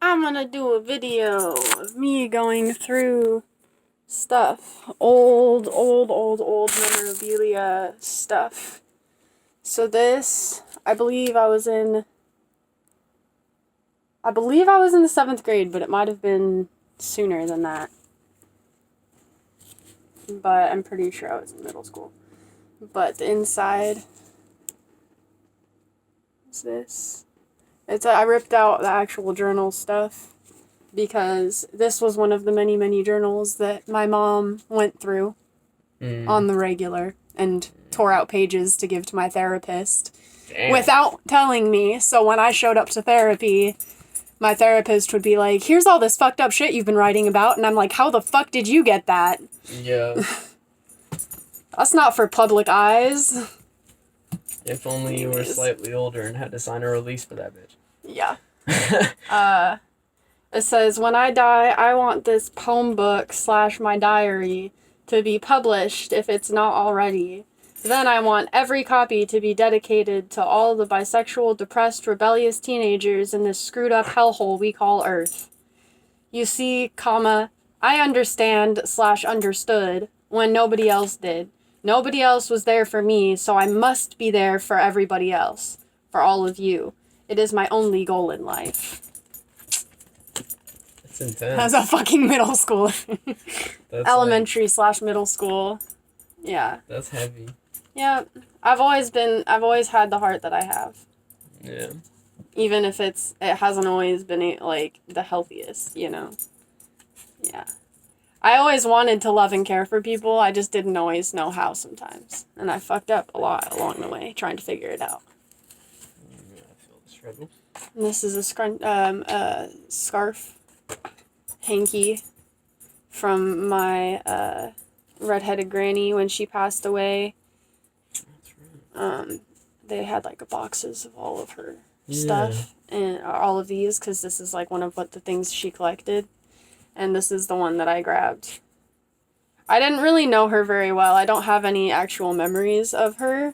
I'm gonna do a video of me going through stuff. Old memorabilia stuff. So this, I believe I was in the 7th grade, but it might have been sooner than that. But I'm pretty sure I was in middle school. But the inside is this. I ripped out the actual journal stuff because this was one of the many, many journals that my mom went through on the regular and tore out pages to give to my therapist. Damn. Without telling me. So when I showed up to therapy, my therapist would be like, here's all this fucked up shit you've been writing about. And I'm like, how the fuck did you get that? Yeah. That's not for public eyes. If only you were slightly older and had to sign a release for that bitch. Yeah. It says, when I die, I want this poem book / my diary to be published if it's not already. Then I want every copy to be dedicated to all the bisexual, depressed, rebellious teenagers in this screwed up hellhole we call Earth. You see, I understand / understood when nobody else did. Nobody else was there for me, so I must be there for everybody else. For all of you. It is my only goal in life. That's intense. As a fucking middle school. Elementary / middle school. Yeah. That's heavy. Yeah. I've always had the heart that I have. Yeah. Even if it hasn't always been, like, the healthiest, you know? Yeah. I always wanted to love and care for people, I just didn't always know how sometimes. And I fucked up a lot along the way, trying to figure it out. Yeah, I feel the struggle. And this is a scarf hanky from my redheaded granny when she passed away. That's right. They had like boxes of all of her stuff and all of these because this is like one of the things she collected, and this is the one that I grabbed. I didn't really know her very well. I don't have any actual memories of her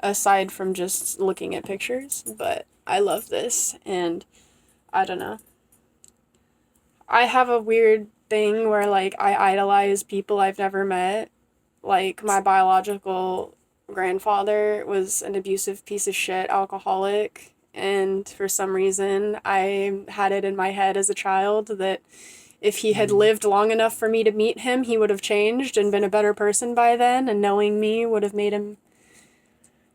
aside from just looking at pictures, but I love this, and I don't know. I have a weird thing where, like, I idolize people I've never met. Like, my biological grandfather was an abusive piece of shit alcoholic, and for some reason, I had it in my head as a child that if he had lived long enough for me to meet him, he would have changed and been a better person by then, and knowing me would have made him,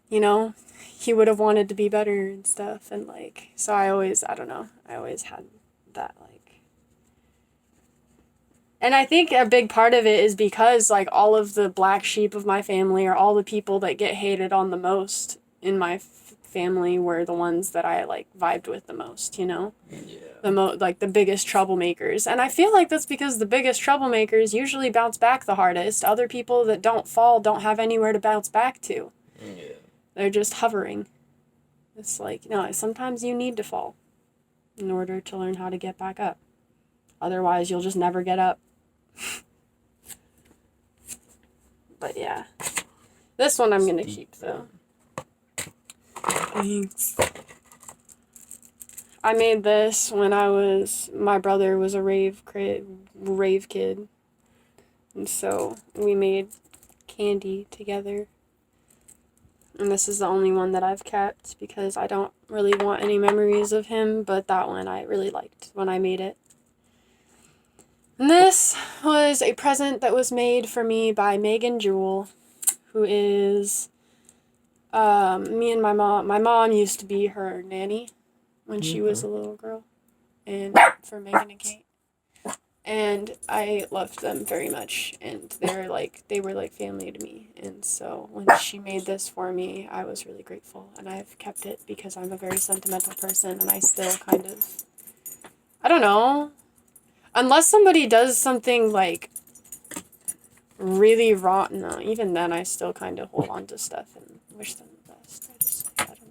you know, he would have wanted to be better and stuff, and, like, so I always had that, like, and I think a big part of it is because, like, all of the black sheep of my family or all the people that get hated on the most in my family were the ones that I, like, vibed with the most, you know? Yeah. The biggest troublemakers. And I feel like that's because the biggest troublemakers usually bounce back the hardest. Other people that don't fall don't have anywhere to bounce back to. Yeah. They're just hovering. It's like, no, sometimes you need to fall in order to learn how to get back up. Otherwise, you'll just never get up. But yeah. This one I'm gonna keep, though. Thanks. I made this when my brother was a rave kid. And so we made candy together. And this is the only one that I've kept because I don't really want any memories of him, but that one I really liked when I made it. And this was a present that was made for me by Megan Jewell, who is me and my mom. My mom used to be her nanny when she was a little girl, and for Megan and Kate. And I loved them very much, and they were like family to me. And so when she made this for me, I was really grateful, and I've kept it because I'm a very sentimental person, and I still kind of, I don't know, unless somebody does something like really wrong, no, even then I still kind of hold on to stuff and wish them the best. I don't know.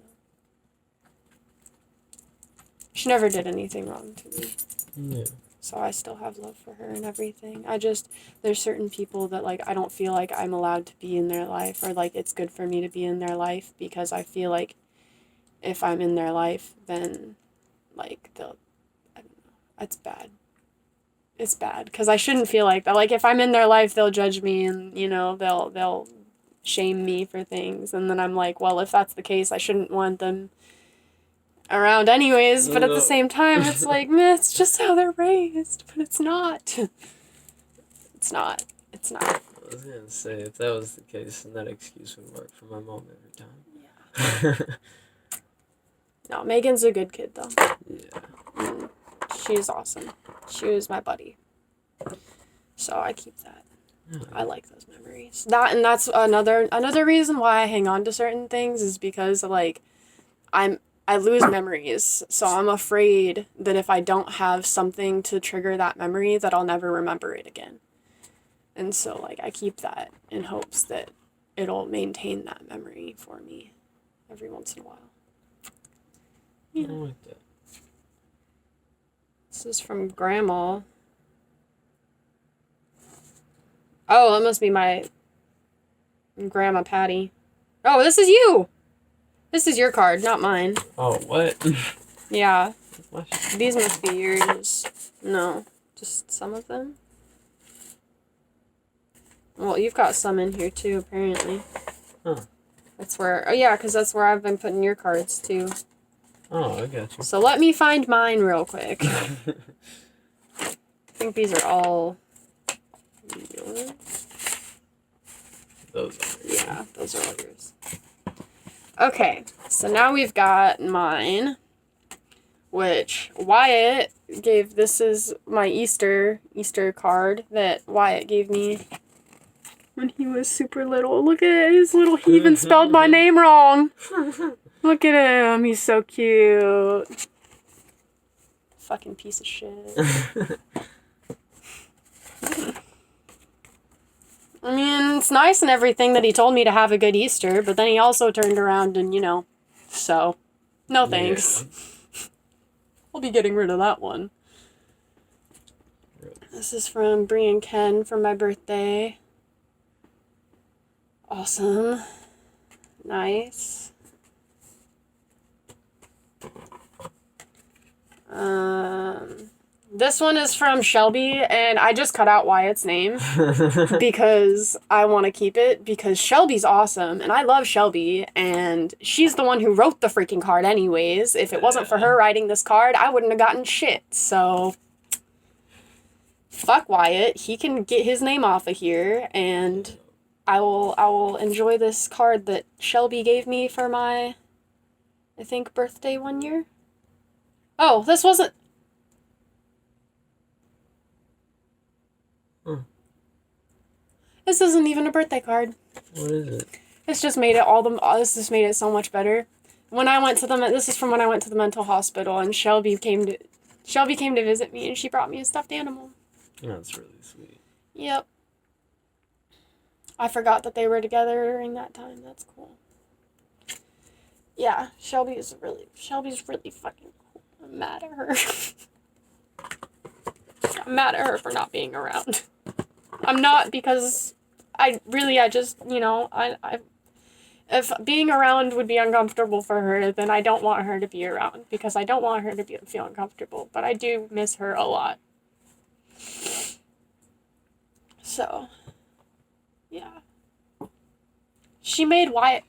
She never did anything wrong to me. Yeah. So I still have love for her and everything. There's certain people that, like, I don't feel like I'm allowed to be in their life, or, like, it's good for me to be in their life, because I feel like if I'm in their life, then, like, they'll, I don't know, It's bad. It's bad, because I shouldn't feel like that. Like, if I'm in their life, they'll judge me, and, you know, they'll shame me for things, and then I'm like, well, if that's the case, I shouldn't want them around anyways, but at the same time, it's like, meh, it's just how they're raised, but it's not. It's not. It's not. I was gonna say, if that was the case, then that excuse would work for my mom every time. Yeah. No, Megan's a good kid, though. Yeah. She's awesome. She was my buddy. So I keep that. I like those memories. That's another reason why I hang on to certain things is because, like, I lose memories, so I'm afraid that if I don't have something to trigger that memory, that I'll never remember it again. And so, like, I keep that in hopes that it'll maintain that memory for me every once in a while. Yeah. I like that. This is from Grandma. Oh, that must be my Grandma Patty. Oh, this is you! This is your card, not mine. Oh, what? Yeah. These must be yours. No, just some of them. Well, you've got some in here too, apparently. Huh. That's where... Oh, yeah, because that's where I've been putting your cards, too. Oh, I got you. So let me find mine real quick. I think these are all yours. Those are yours. Yeah, those are all yours. Okay, so now we've got mine, which Wyatt gave... This is my Easter card that Wyatt gave me when he was super little. Look at his little... He even spelled my name wrong. Look at him. He's so cute. Fucking piece of shit. I mean, it's nice and everything that he told me to have a good Easter, but then he also turned around and, you know, so, no thanks. Yeah. I'll be getting rid of that one. This is from Bree and Ken for my birthday. Awesome. Nice. This one is from Shelby, and I just cut out Wyatt's name because I want to keep it, because Shelby's awesome, and I love Shelby, and she's the one who wrote the freaking card anyways. If it wasn't for her writing this card, I wouldn't have gotten shit, so fuck Wyatt. He can get his name off of here, and I will enjoy this card that Shelby gave me for my, I think, birthday one year. Oh, this wasn't... This isn't even a birthday card. What is it? It's just made it this just made it so much better. When I went to this is from when I went to the mental hospital, and Shelby came to visit me, and she brought me a stuffed animal. That's really sweet. Yep. I forgot that they were together during that time. That's cool. Yeah, Shelby's really fucking cool. I'm mad at her. I'm mad at her for not being around. I'm not, because I just, you know, if being around would be uncomfortable for her, then I don't want her to be around, because I don't want her to feel uncomfortable, but I do miss her a lot. So, yeah. She made Wyatt...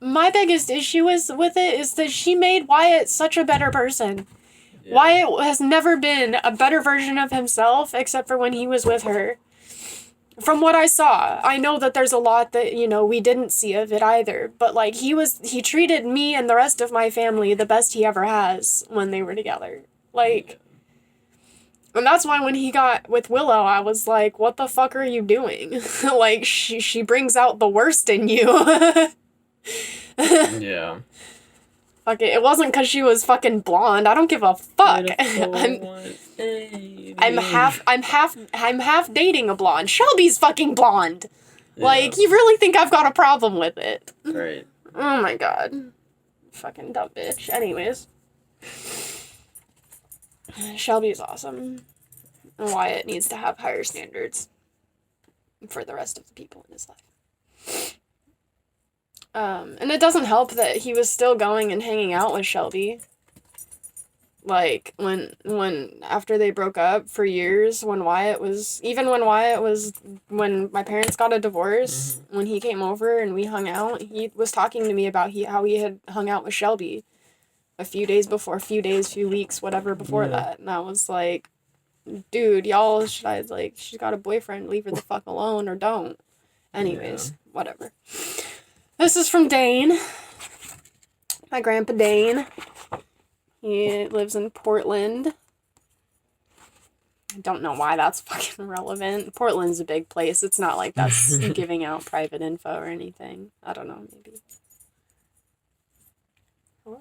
My biggest issue with it is that she made Wyatt such a better person. Yeah. Wyatt has never been a better version of himself, except for when he was with her. From what I saw, I know that there's a lot that, you know, we didn't see of it either, but, like, he treated me and the rest of my family the best he ever has when they were together. Like, yeah. And that's why when he got with Willow, I was like, what the fuck are you doing? Like, she brings out the worst in you. Yeah. Fuck it. It wasn't because she was fucking blonde. I don't give a fuck. I'm half dating a blonde. Shelby's fucking blonde. Yeah. Like, you really think I've got a problem with it? Right. Oh my god. Fucking dumb bitch. Anyways. Shelby's awesome. And Wyatt needs to have higher standards for the rest of the people in his life. And it doesn't help that he was still going and hanging out with Shelby. Like, when after they broke up for years, when my parents got a divorce, when he came over and we hung out, he was talking to me about how he had hung out with Shelby a few weeks, whatever before that. And I was like, dude, she's got a boyfriend, leave her the fuck alone or don't. Anyways, whatever. This is from Dane. My grandpa Dane. He lives in Portland. I don't know why that's fucking relevant. Portland's a big place. It's not like that's giving out private info or anything. I don't know, maybe. Hello.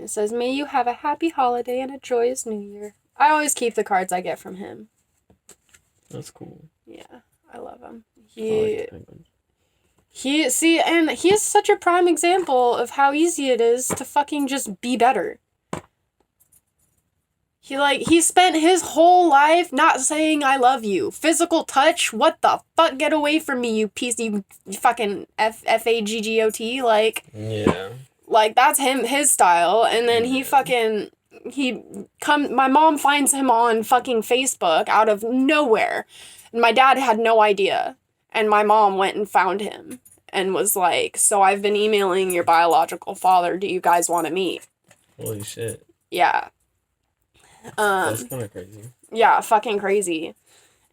It says, may you have a happy holiday and a joyous new year. I always keep the cards I get from him. That's cool. Yeah, I love him. He is such a prime example of how easy it is to fucking just be better. He spent his whole life not saying I love you. Physical touch? What the fuck? Get away from me, you piece, you fucking F-A-G-G-O-T. Like, yeah. Like, that's his style. And then my mom finds him on fucking Facebook out of nowhere. And my dad had no idea. And my mom went and found him and was like, so I've been emailing your biological father. Do you guys want to meet? Holy shit. Yeah. That's kind of crazy. Yeah, fucking crazy.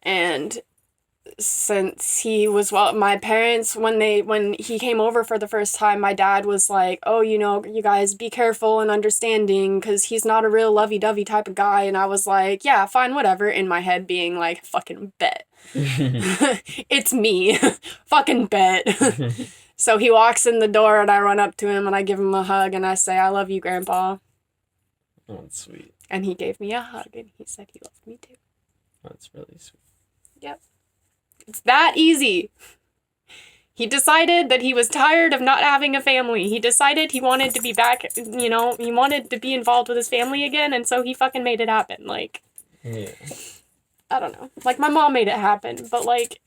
And since he was, my parents, when he came over for the first time, my dad was like, oh, you guys be careful and understanding because he's not a real lovey-dovey type of guy. And I was like, yeah, fine, whatever. In my head being like, fucking bet. It's me. Fucking bet. So he walks in the door and I run up to him and I give him a hug and I say, I love you, Grandpa. Oh, that's sweet. And he gave me a hug and he said he loved me too. That's really sweet. Yep. It's that easy. He decided that he was tired of not having a family. He decided he wanted to be back, he wanted to be involved with his family again, and so he fucking made it happen. Like, yeah. I don't know. Like, my mom made it happen, but, like,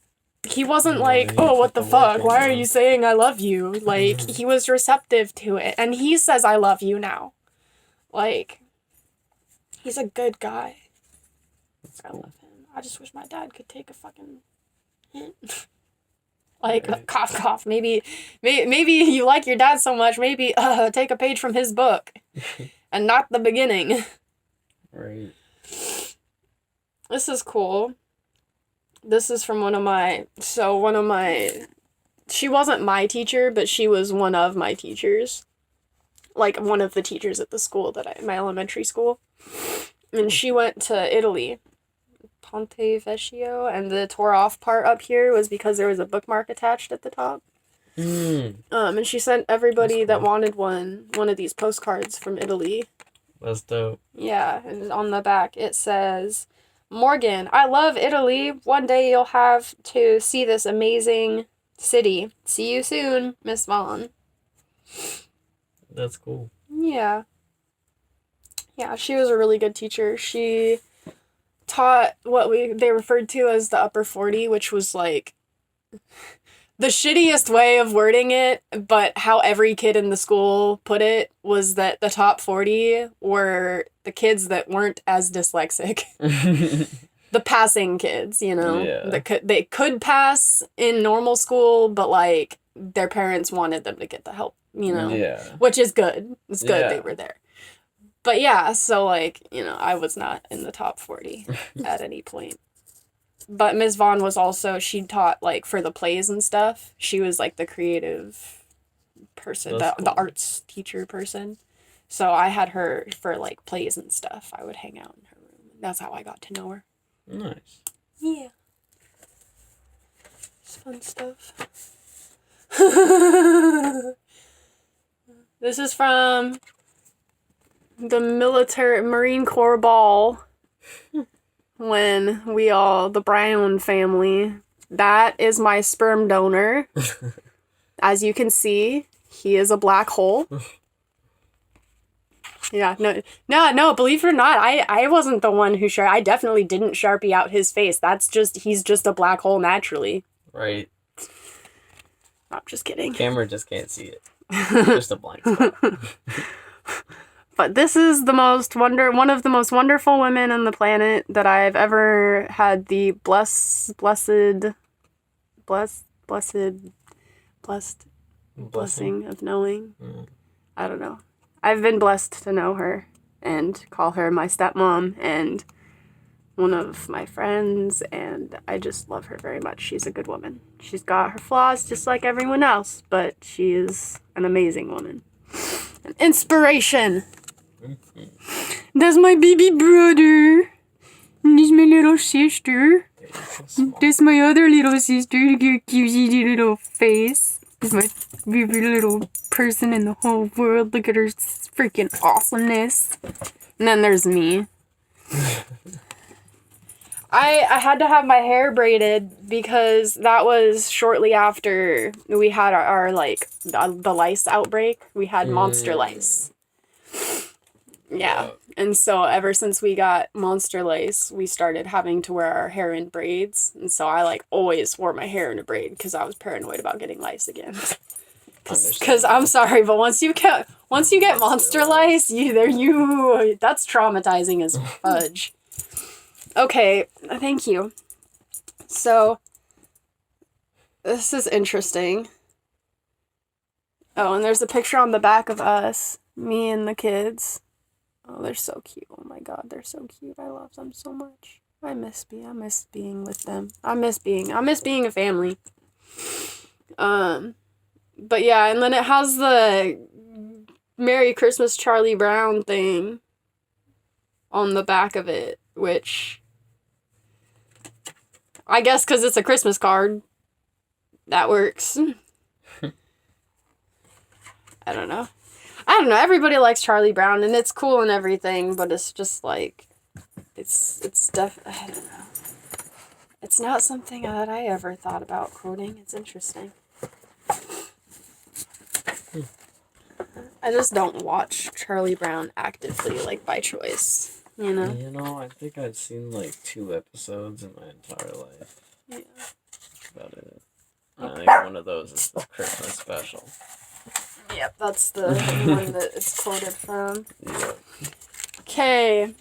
he wasn't like, oh, what the fuck? Why are you saying I love you? Like, he was receptive to it, and he says I love you now. Like, he's a good guy. I love him. I just wish my dad could take a fucking hint. Like, right. Cough, cough. Maybe you like your dad so much, maybe take a page from his book. And not the beginning. Right. This is cool. This is from she wasn't my teacher, but she was one of my teachers. Like, one of the teachers at the school my elementary school. And she went to Italy. Ponte Vecchio, and the tore off part up here was because there was a bookmark attached at the top. And she sent everybody cool. that wanted one of these postcards from Italy. That's dope. Yeah, and on the back it says, Morgan, I love Italy. One day you'll have to see this amazing city. See you soon, Miss Vaughn. That's cool. Yeah. Yeah, she was a really good teacher. She taught what they referred to as the upper 40, which was like the shittiest way of wording it, but how every kid in the school put it was that the top 40 were the kids that weren't as dyslexic. The passing kids, yeah. They could pass in normal school, but like their parents wanted them to get the help, yeah. Which is good. It's good they were there. But yeah, so like, I was not in the top 40 at any point. But Ms. Vaughn was also, she taught like for the plays and stuff. She was like the creative person, the arts teacher person. So I had her for like plays and stuff. I would hang out in her room. That's how I got to know her. Nice. Yeah. It's fun stuff. This is from the Marine Corps ball when the Brown family, that is my sperm donor. As you can see, he is a black hole. Yeah, no, believe it or not, I wasn't the one who I definitely didn't Sharpie out his face. He's just a black hole naturally. Right. I'm just kidding. The camera just can't see it. Just a blank spot. But this is one of the most wonderful women on the planet that I've ever had the blessed blessing of knowing. I don't know. I've been blessed to know her and call her my stepmom and one of my friends, and I just love her very much. She's a good woman. She's got her flaws just like everyone else, but she is an amazing woman. An inspiration. That's my baby brother. And this is my little sister. This is my other little sister. Your cutesy little face. This is my baby little person in the whole world. Look at her freaking awesomeness. And then there's me. I had to have my hair braided because that was shortly after we had our the lice outbreak. We had monster lice. Yeah. And so ever since we got monster lice, we started having to wear our hair in braids. And so I always wore my hair in a braid because I was paranoid about getting lice again. Because I'm sorry, but once you get monster lice, that's traumatizing as fudge. Okay, thank you. So, this is interesting. Oh, and there's a picture on the back of us, me and the kids. Oh, they're so cute. Oh my god, they're so cute. I love them so much. I miss being with them. I miss being a family. But yeah, and then it has the Merry Christmas Charlie Brown thing on the back of it, which I guess because it's a Christmas card, that works. I don't know. Everybody likes Charlie Brown, and it's cool and everything, but it's just I don't know. It's not something that I ever thought about quoting. It's interesting. I just don't watch Charlie Brown actively, by choice. You know? I think I've seen 2 episodes in my entire life. Yeah. That's about it. I think one of those is the Christmas special. Yep, that's the one that it's quoted from. Yep. Okay.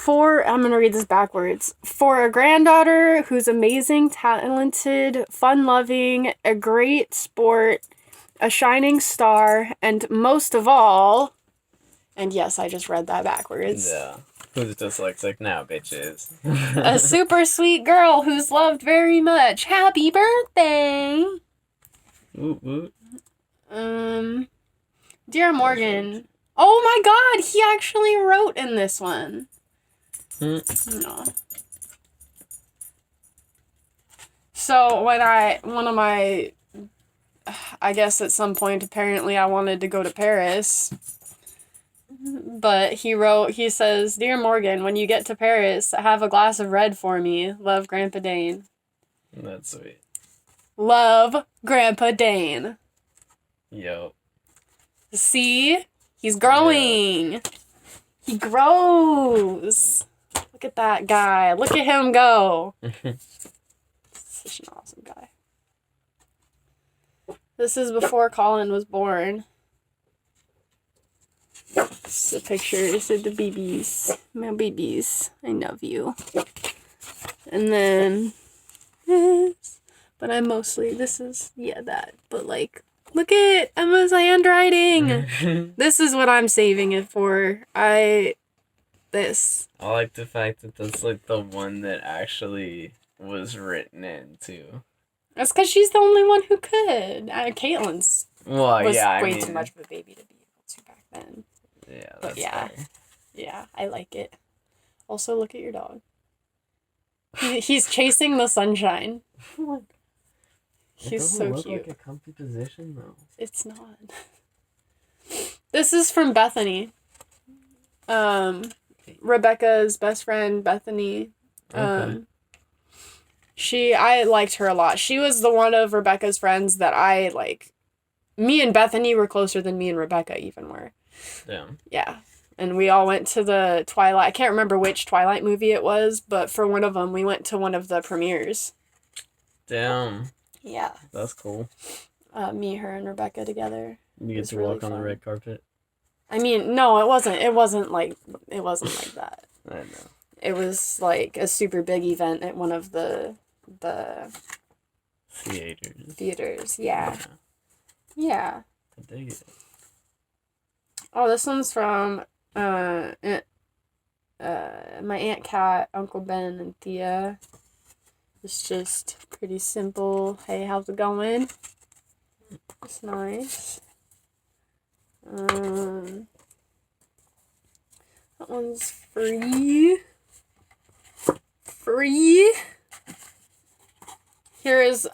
I'm going to read this backwards. For a granddaughter who's amazing, talented, fun-loving, a great sport, a shining star, and most of all... And yes, I just read that backwards. Yeah. Who's dyslexic now, bitches? A super sweet girl who's loved very much. Happy birthday! Woot woot. Dear Morgan. Oh my god, he actually wrote in this one. No. So I guess at some point apparently I wanted to go to Paris. But he says, Dear Morgan, when you get to Paris, have a glass of red for me. Love, Grandpa Dane. That's sweet. Love, Grandpa Dane. Yo. See? He's growing. Yeah. He grows. Look at that guy. Look at him go. Such an awesome guy. This is before Colin was born. This is the pictures of the babies. My babies. I love you. And then this. But I'm mostly, that. But look at Emma's handwriting. This is what I'm saving it for. This. I like the fact that that's the one that actually was written in too. That's because she's the only one who could. Caitlin's was way too much of a baby to be able to back then. Yeah, that's fair. Yeah, I like it. Also, look at your dog. He's chasing the sunshine. He's so cute. Like a comfy position though. It's not. This is from Bethany. Rebecca's best friend, Bethany. Okay. I liked her a lot. She was the one of Rebecca's friends that I me and Bethany were closer than me and Rebecca even were. Damn. Yeah. And we all went to the Twilight. I can't remember which Twilight movie it was, but for one of them, we went to one of the premieres. Damn. Yeah. That's cool. Me, her, and Rebecca together. You get to walk on the red carpet? I mean, no, it wasn't. It wasn't like that. I know. It was like a super big event at one of the theaters. Yeah. Yeah. I dig it. Oh, this one's from my Aunt Kat, Uncle Ben, and Thea. It's just pretty simple. Hey, how's it going? It's nice. That one's free.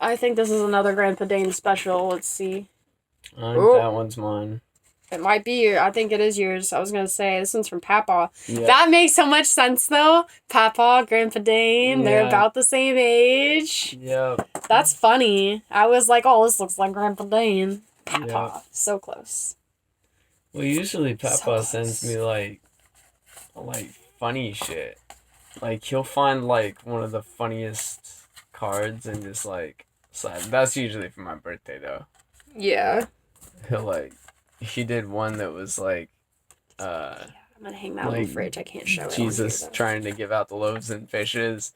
I think this is another Grandpa Dane special. Let's see. That one's mine. It might be. I think it is yours. I was going to say, this one's from Papa. Yeah. That makes so much sense, though. Papa, Grandpa Dane, they're about the same age. Yeah. That's funny. I was like, oh, this looks like Grandpa Dane. Papa. Yep. So close. Well, usually Papa sends me, like, funny shit. Like, he'll find, like, one of the funniest cards and just, like, slap. That's usually for my birthday, though. Yeah. He did one that was, like, I'm gonna hang that in the fridge. I can't show it. Jesus trying to give out the loaves and fishes.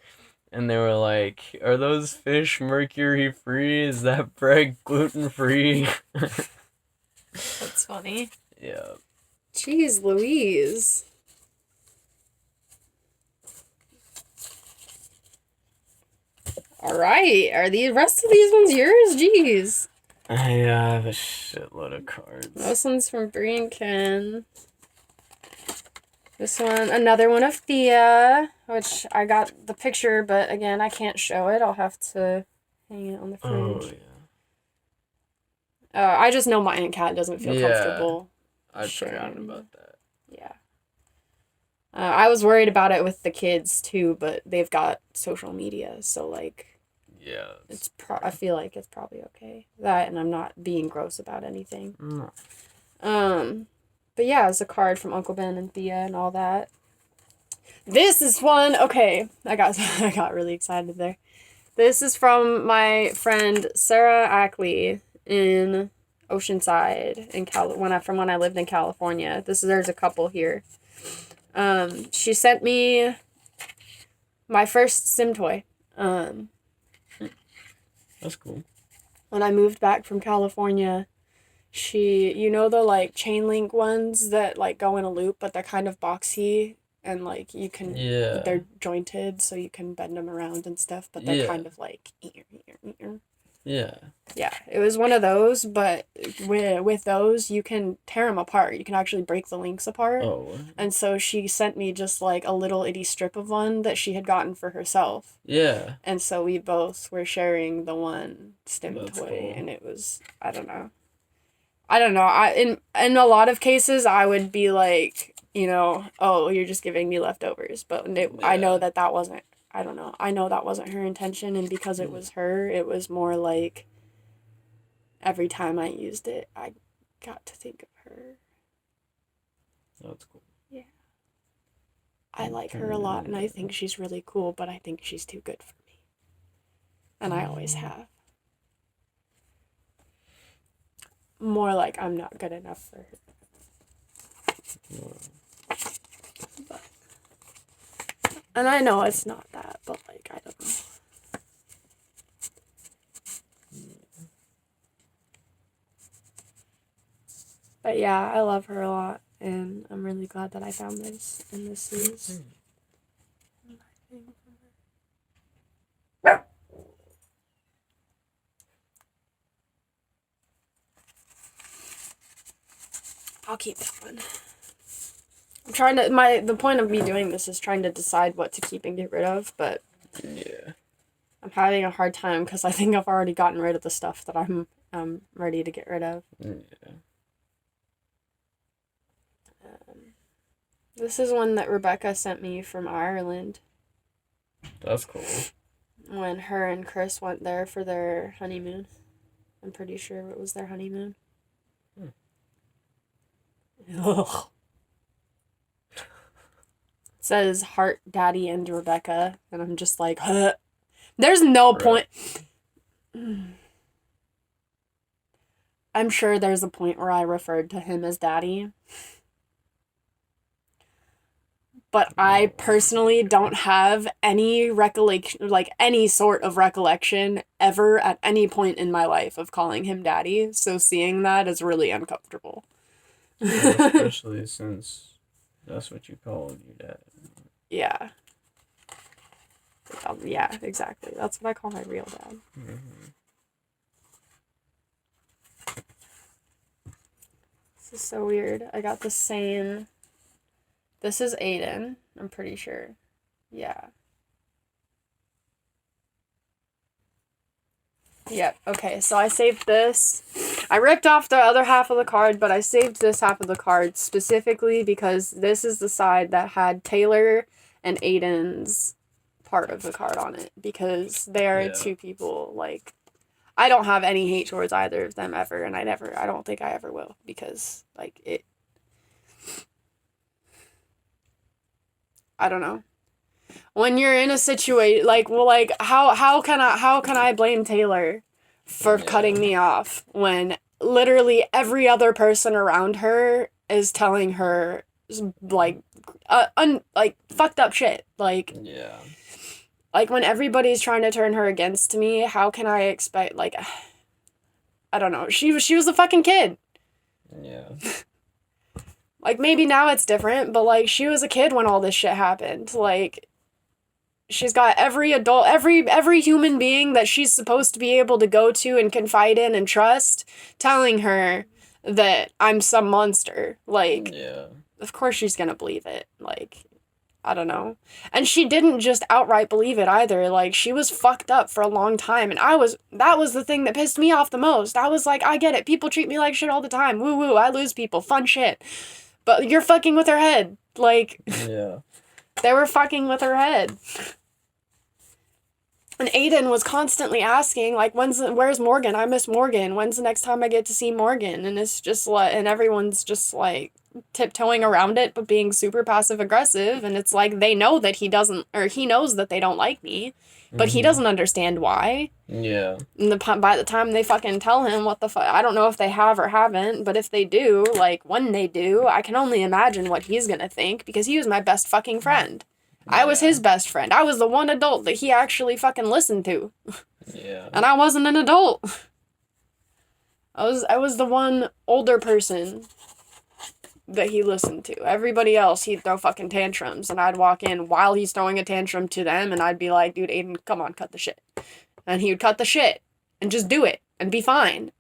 And they were like, are those fish mercury-free? Is that bread gluten-free? That's funny. Yeah. Jeez Louise. Alright. Are the rest of these ones yours? Jeez. I have a shitload of cards. This one's from Bree and Ken. This one, another one of Thea, which I got the picture, but again, I can't show it. I'll have to hang it on the fridge. Oh, yeah. I just know my Aunt Kat doesn't feel comfortable. I'd forgotten about that. Yeah. I was worried about it with the kids, too, but they've got social media, so, like... Yeah. I feel like it's probably okay. That, and I'm not being gross about anything. No. But yeah, it's a card from Uncle Ben and Thea and all that. This is one. Okay, I got really excited there. This is from my friend Sarah Ackley in Oceanside from when I lived in California. There's a couple here. She sent me my first sim toy. That's cool. When I moved back from California, the like chain link ones that like go in a loop, but they're kind of boxy and like you can, they're jointed so you can bend them around and stuff, but they're kind of like, yeah. Yeah, it was one of those, but with those, you can tear them apart. You can actually break the links apart. Oh. And so she sent me just like a little itty strip of one that she had gotten for herself. Yeah. And so we both were sharing the one stim toy, cool. and it was, I don't know. In a lot of cases, I would be like, oh, you're just giving me leftovers. But I know that wasn't, I don't know. I know that wasn't her intention, and because it was her, it was more like every time I used it, I got to think of her. That's cool. Yeah. I like her a lot, and I think she's really cool, but I think she's too good for me. And I always have. More like I'm not good enough for her. And I know it's not that, but like, I don't know. But yeah, I love her a lot, and I'm really glad that I found this, and this is... I'll keep that one. I'm trying to, the point of me doing this is trying to decide what to keep and get rid of, but yeah, I'm having a hard time because I think I've already gotten rid of the stuff that I'm ready to get rid of. Yeah. This is one that Rebecca sent me from Ireland. That's cool. When her and Chris went there for their honeymoon. I'm pretty sure it was their honeymoon. Ugh. It says Heart, Daddy, and Rebecca, and I'm just like, huh. There's no point. I'm sure there's a point where I referred to him as Daddy. but I personally don't have any recollection, like any sort of recollection ever at any point in my life of calling him daddy. So seeing that is really uncomfortable. Yeah, especially since that's what you called your dad. Yeah. Yeah, exactly. That's what I call my real dad. Mm-hmm. This is so weird. I got the same. This is Aiden, I'm pretty sure. Yeah. Yep, okay, so I saved this. I ripped off the other half of the card, but I saved this half of the card specifically because this is the side that had Taylor and Aiden's part of the card on it. Because they are two people, like, I don't have any hate towards either of them ever, and I don't think I ever will, because, like, I don't know. When you're in a situation, like, well, like, how can I blame Taylor for cutting me off when literally every other person around her is telling her, like, fucked up shit, like, yeah. Like, when everybody's trying to turn her against me, how can I expect, like, I don't know. She was a fucking kid. Yeah. Like, maybe now it's different, but, like, she was a kid when all this shit happened. Like, she's got every adult, every human being that she's supposed to be able to go to and confide in and trust telling her that I'm some monster. Like, yeah. Of course she's gonna believe it. Like, I don't know. And she didn't just outright believe it either. Like, she was fucked up for a long time. And that was the thing that pissed me off the most. I was like, I get it. People treat me like shit all the time. Woo woo, I lose people. Fun shit. But you're fucking with her head. Like, yeah. They were fucking with her head. And Aiden was constantly asking, like, where's Morgan? I miss Morgan. When's the next time I get to see Morgan? And it's just like, and everyone's just like tiptoeing around it, but being super passive aggressive. And it's like, they know that he knows that they don't like me, but he doesn't understand why. Yeah. And by the time they fucking tell him what the fuck, I don't know if they have or haven't, but if they do, like, when they do, I can only imagine what he's gonna think, because he was my best fucking friend. I was his best friend. I was the one adult that he actually fucking listened to. Yeah. And I wasn't an adult. I was the one older person that he listened to. Everybody else, he'd throw fucking tantrums, and I'd walk in while he's throwing a tantrum to them, and I'd be like, dude, Aiden, come on, cut the shit. And he would cut the shit, and just do it, and be fine.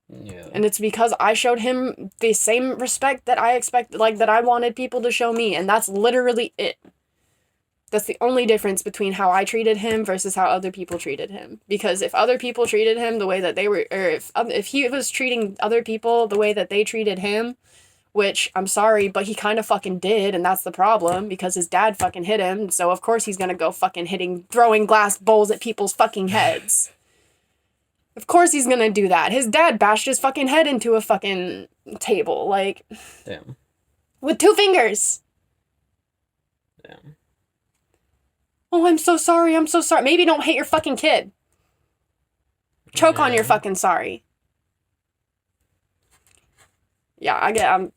Yeah. And it's because I showed him the same respect that I expected, like, that I wanted people to show me, and that's literally it. That's the only difference between how I treated him versus how other people treated him. Because if other people treated him the way that they were, or if he was treating other people the way that they treated him, which, I'm sorry, but he kind of fucking did, and that's the problem, because his dad fucking hit him, so of course he's gonna go fucking throwing glass bowls at people's fucking heads. Of course he's gonna do that. His dad bashed his fucking head into a fucking table, like... Damn. With 2 fingers! Damn. Oh, I'm so sorry. Maybe don't hate your fucking kid. Choke on your fucking sorry. Yeah, I'm...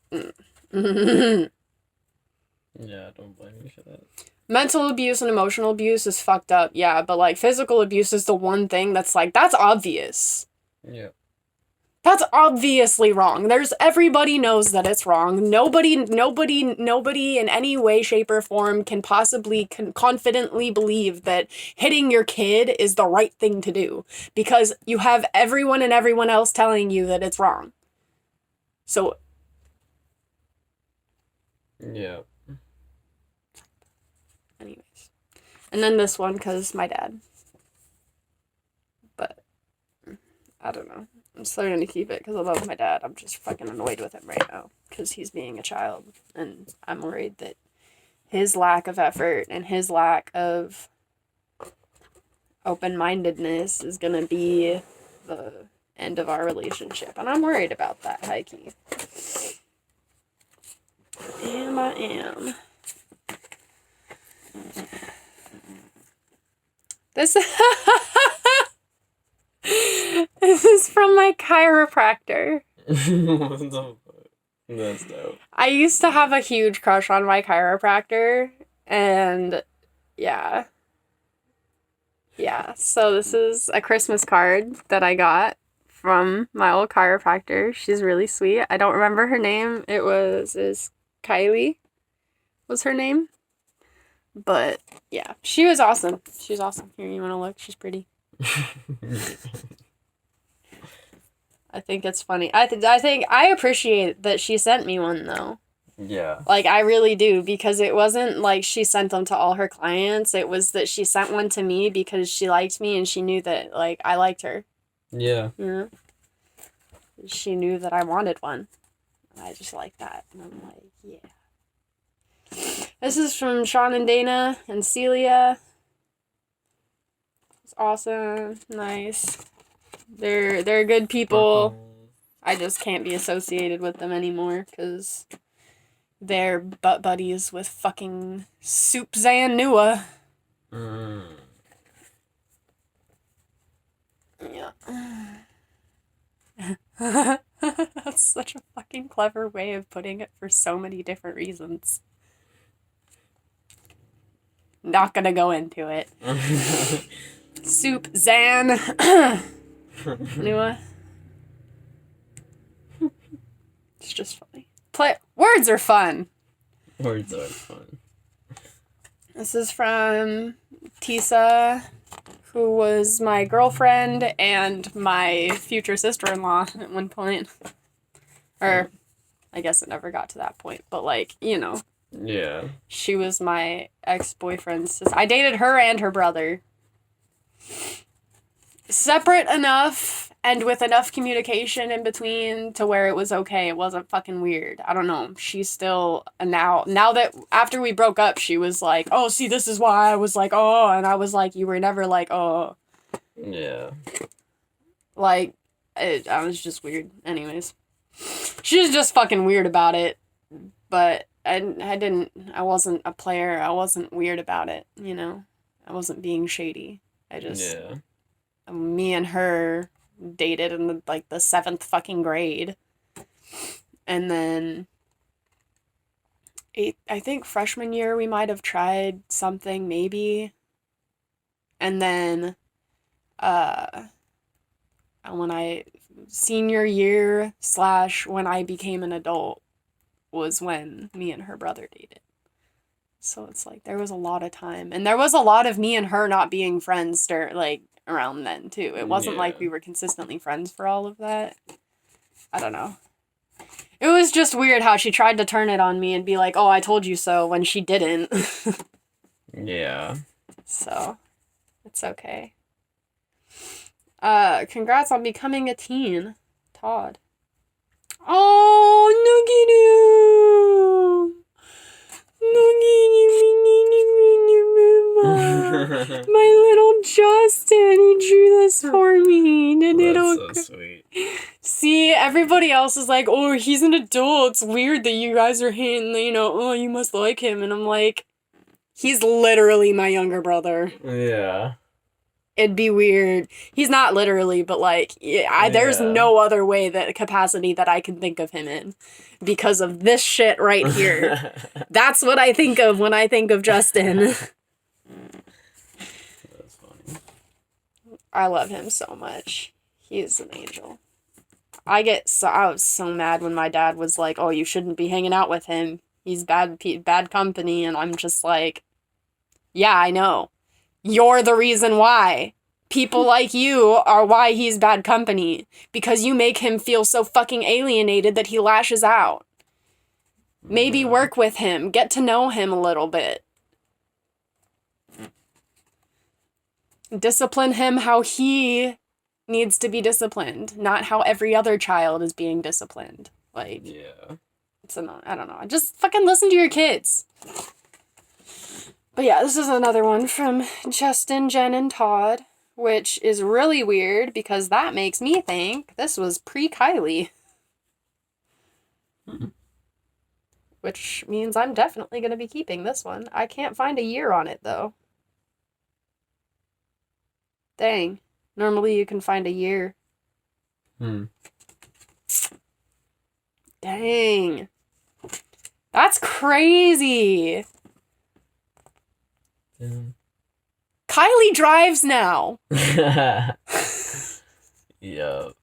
Yeah, don't blame me for that. Mental abuse and emotional abuse is fucked up, yeah, but, like, physical abuse is the one thing that's, like, that's obvious. Yeah. That's obviously wrong. Everybody knows that it's wrong. Nobody in any way, shape, or form can possibly confidently believe that hitting your kid is the right thing to do, because you have everyone else telling you that it's wrong. So... Yeah. Anyways. And then this one, because my dad. But, I don't know. I'm still gonna keep it because I love my dad. I'm just fucking annoyed with him right now because he's being a child. And I'm worried that his lack of effort and his lack of open-mindedness is gonna be the end of our relationship. And I'm worried about that, high-key. I am. This this is from my chiropractor. What the fuck? That's dope. I used to have a huge crush on my chiropractor, and yeah. Yeah, so this is a Christmas card that I got from my old chiropractor. She's really sweet. I don't remember her name. Is Kylie was her name. But yeah, she was awesome. She was awesome. Here, you want to look? She's pretty. I think it's funny. I think I appreciate that she sent me one though. Yeah. Like, I really do, because it wasn't like she sent them to all her clients. It was that she sent one to me because she liked me and she knew that, like, I liked her. Yeah. You know? She knew that I wanted one. And I just like that. And I'm like, yeah. This is from Sean and Dana and Celia. It's awesome. Nice. They're good people. I just can't be associated with them anymore because they're butt buddies with fucking Soup Zanua. Yeah. That's such a fucking clever way of putting it for so many different reasons. Not gonna go into it. Soup Zan. Nua. It's just funny. Words are fun. Words are fun. This is from Tisa, who was my girlfriend and my future sister-in-law at one point. Or, I guess it never got to that point, but like, you know. Yeah. She was my ex-boyfriend's sister. I dated her and her brother. Separate enough and with enough communication in between to where it was okay. It wasn't fucking weird. I don't know. She's still, now that after we broke up, she was like, oh, see, this is why I was like, oh, and I was like, you were never like, oh. Yeah. Like, I was just weird. Anyways. She was just fucking weird about it. But I wasn't a player. I wasn't weird about it, you know? I wasn't being shady. Yeah. Me and her dated in the 7th fucking grade. And then I think freshman year we might have tried something maybe. And then senior year / when I became an adult was when me and her brother dated. So it's like there was a lot of time, and there was a lot of me and her not being friends around then too. It wasn't like we were consistently friends for all of that. I don't know. It was just weird how she tried to turn it on me and be like, oh, I told you so, when she didn't. Yeah. So, it's okay. Congrats on becoming a teen, Todd. Oh, my little Justin, he drew this for me. That's so sweet. See, everybody else is like, oh, he's an adult. It's weird that you guys are hating, oh, you must like him. And I'm like, he's literally my younger brother. Yeah. It'd be weird. He's not literally, but there's no other capacity that I can think of him in because of this shit right here. That's what I think of when I think of Justin. That's funny. I love him so much. He's an angel. I was so mad when my dad was like, oh, you shouldn't be hanging out with him. He's bad company. And I'm just like, yeah, I know. You're the reason why. People like you are why he's bad company. Because you make him feel so fucking alienated that he lashes out. Maybe work with him. Get to know him a little bit. Discipline him how he needs to be disciplined, not how every other child is being disciplined. Yeah. I don't know. Just fucking listen to your kids. But yeah, this is another one from Justin, Jen, and Todd, which is really weird because that makes me think this was pre-Kylie. Mm-hmm. Which means I'm definitely going to be keeping this one. I can't find a year on it, though. Dang. Normally you can find a year. Dang. That's crazy. Damn. Kylie drives now. Yup.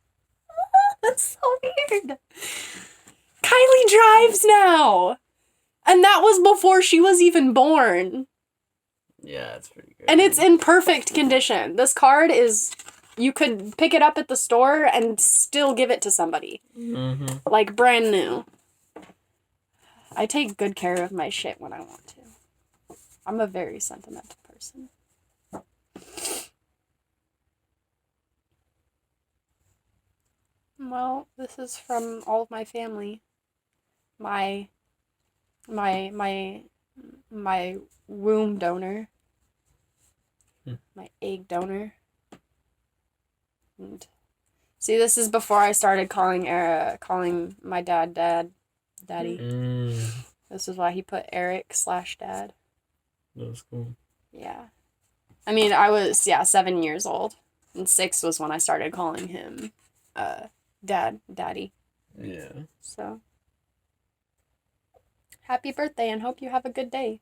That's so weird. Kylie drives now. And that was before she was even born. Yeah, it's pretty good. And it's in perfect condition. This card is... You could pick it up at the store and still give it to somebody. Mm-hmm. Like brand new. I take good care of my shit when I want to. I'm a very sentimental person. Well, this is from all of my family. My womb donor. My egg donor. And see, this is before I started calling my dad daddy. This is why he put Eric/dad. That's cool. Yeah. I mean, I was 7 years old, and 6 was when I started calling him daddy. Yeah. So happy birthday and hope you have a good day.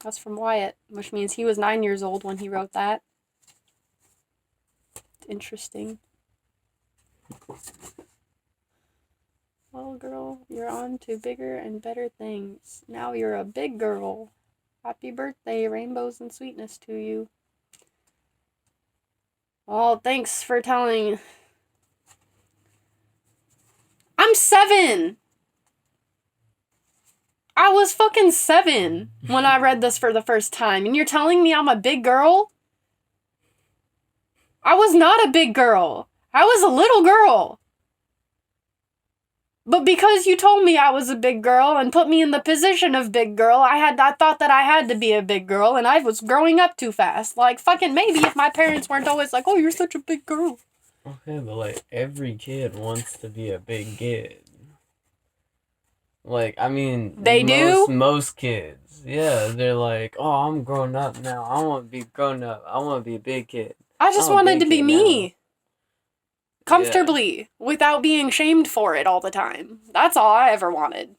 That's from Wyatt, which means he was 9 years old when he wrote that. Interesting. Well, girl, you're on to bigger and better things. Now you're a big girl. Happy birthday, rainbows and sweetness to you. Well, thanks for telling. I'm 7! I was fucking 7 when I read this for the first time, and you're telling me I'm a big girl? I was not a big girl. I was a little girl. But because you told me I was a big girl and put me in the position of big girl, I thought that I had to be a big girl, and I was growing up too fast. Like, fucking maybe if my parents weren't always like, oh, you're such a big girl. Okay, but like every kid wants to be a big kid. Like, I mean, They do? Most kids. Yeah, they're like, oh, I'm grown up now. I want to be grown up. I want to be a big kid. I just I'm a wanted big to be kid me. now. Comfortably, without being shamed for it all the time. That's all I ever wanted.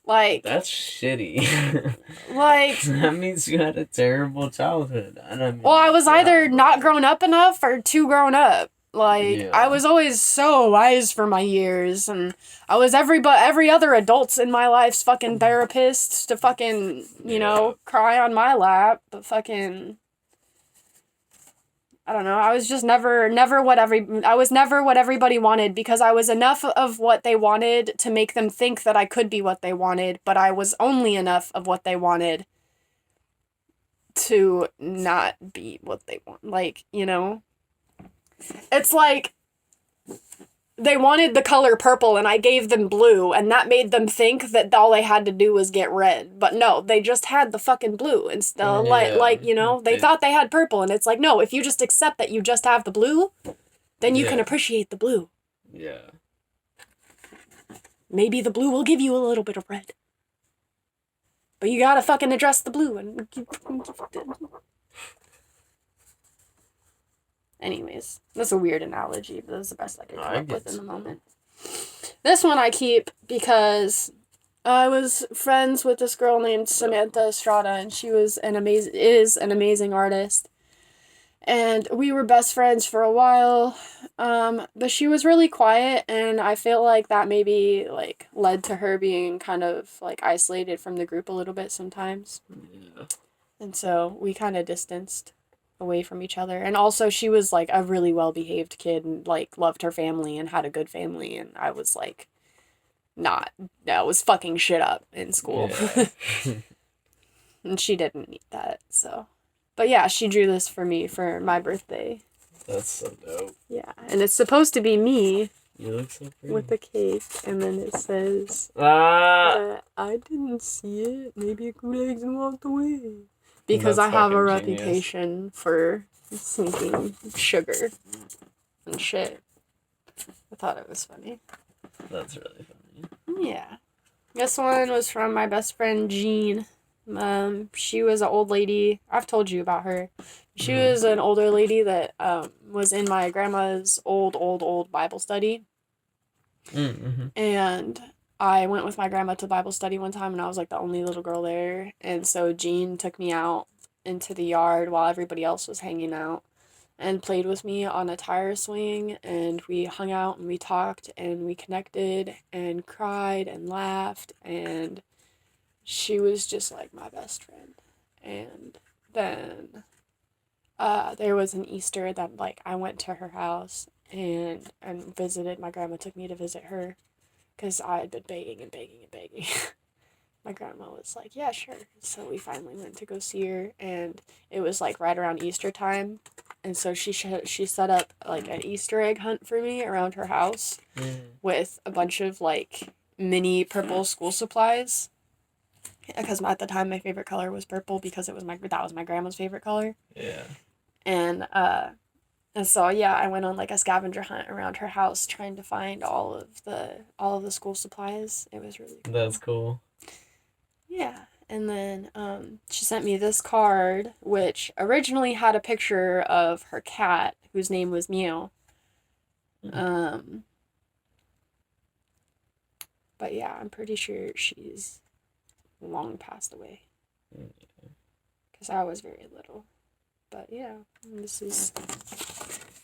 Like, That's shitty. like, that means you had a terrible childhood. And I mean, well, I was either not grown up enough or too grown up. Like, Yeah. I was always so wise for my years, and I was every other adult's in my life's fucking therapist to fucking, you know, cry on my lap, but fucking... I don't know, I was just never what everybody wanted, because I was enough of what they wanted to make them think that I could be what they wanted, but I was only enough of what they wanted to not be what they want. Like, you know? It's like they wanted the color purple and I gave them blue, and that made them think that all they had to do was get red. But no, they just had the fucking blue, and still, like, you know, they thought they had purple, and it's like, no, if you just accept that you just have the blue, then you can appreciate the blue. Yeah. Maybe the blue will give you a little bit of red. But you gotta fucking address the blue and... Anyways, that's a weird analogy, but that's the best I could come up with in the moment. This one I keep because I was friends with this girl named Samantha Estrada, and she was an amazing artist. And we were best friends for a while, but she was really quiet, and I feel like that maybe, like, led to her being kind of, like, isolated from the group a little bit sometimes. Yeah. And so we kind of distanced away from each other. And also she was, like, a really well-behaved kid and, like, loved her family and had a good family, and I was, like, not. I was fucking shit up in school. Yeah. And she didn't need that, so... But yeah, she drew this for me for my birthday. That's so dope. Yeah, and it's supposed to be me. You look so pretty. With the cake, and then it says, I didn't see it. Maybe Kool-Aid walked away. Because I have a reputation for sneaking sugar and shit. I thought it was funny. That's really funny. Yeah. This one was from my best friend, Jean. She was an old lady. I've told you about her. She was an older lady that was in my grandma's old Bible study. Mm-hmm. And I went with my grandma to Bible study one time, and I was like the only little girl there. And so Jean took me out into the yard while everybody else was hanging out and played with me on a tire swing. And we hung out and we talked and we connected and cried and laughed. And she was just like my best friend. And then there was an Easter that like I went to her house and visited. My grandma took me to visit her because I had been begging and begging and begging. My grandma was like, yeah, sure. So we finally went to go see her, and it was like right around Easter time. And so she set up like an Easter egg hunt for me around her house with a bunch of like mini purple school supplies. Because at the time my favorite color was purple because that was my grandma's favorite color. Yeah. And so yeah, I went on like a scavenger hunt around her house trying to find all of the school supplies. It was really cool. That's cool. Yeah. And then she sent me this card, which originally had a picture of her cat, whose name was Mew. But yeah, I'm pretty sure she's long passed away. Because I was very little. But yeah, this is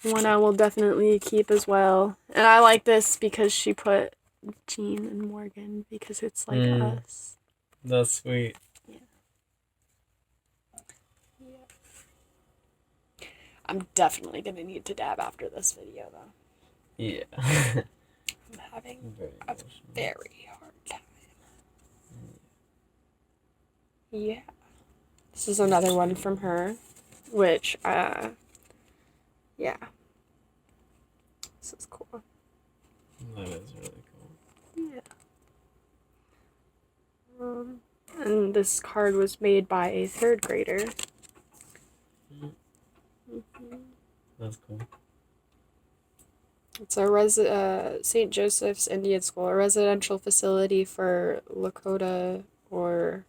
one I will definitely keep as well. And I like this because she put Jean and Morgan because it's like us. That's sweet. Yeah. I'm definitely going to need to dab after this video, though. Yeah. I'm having a very hard time. Yeah. This is another one from her, which, yeah. This is cool. That is really cool. Yeah. And this card was made by a 3rd grader. That's cool. It's a St. Joseph's Indian School, a residential facility for Lakota or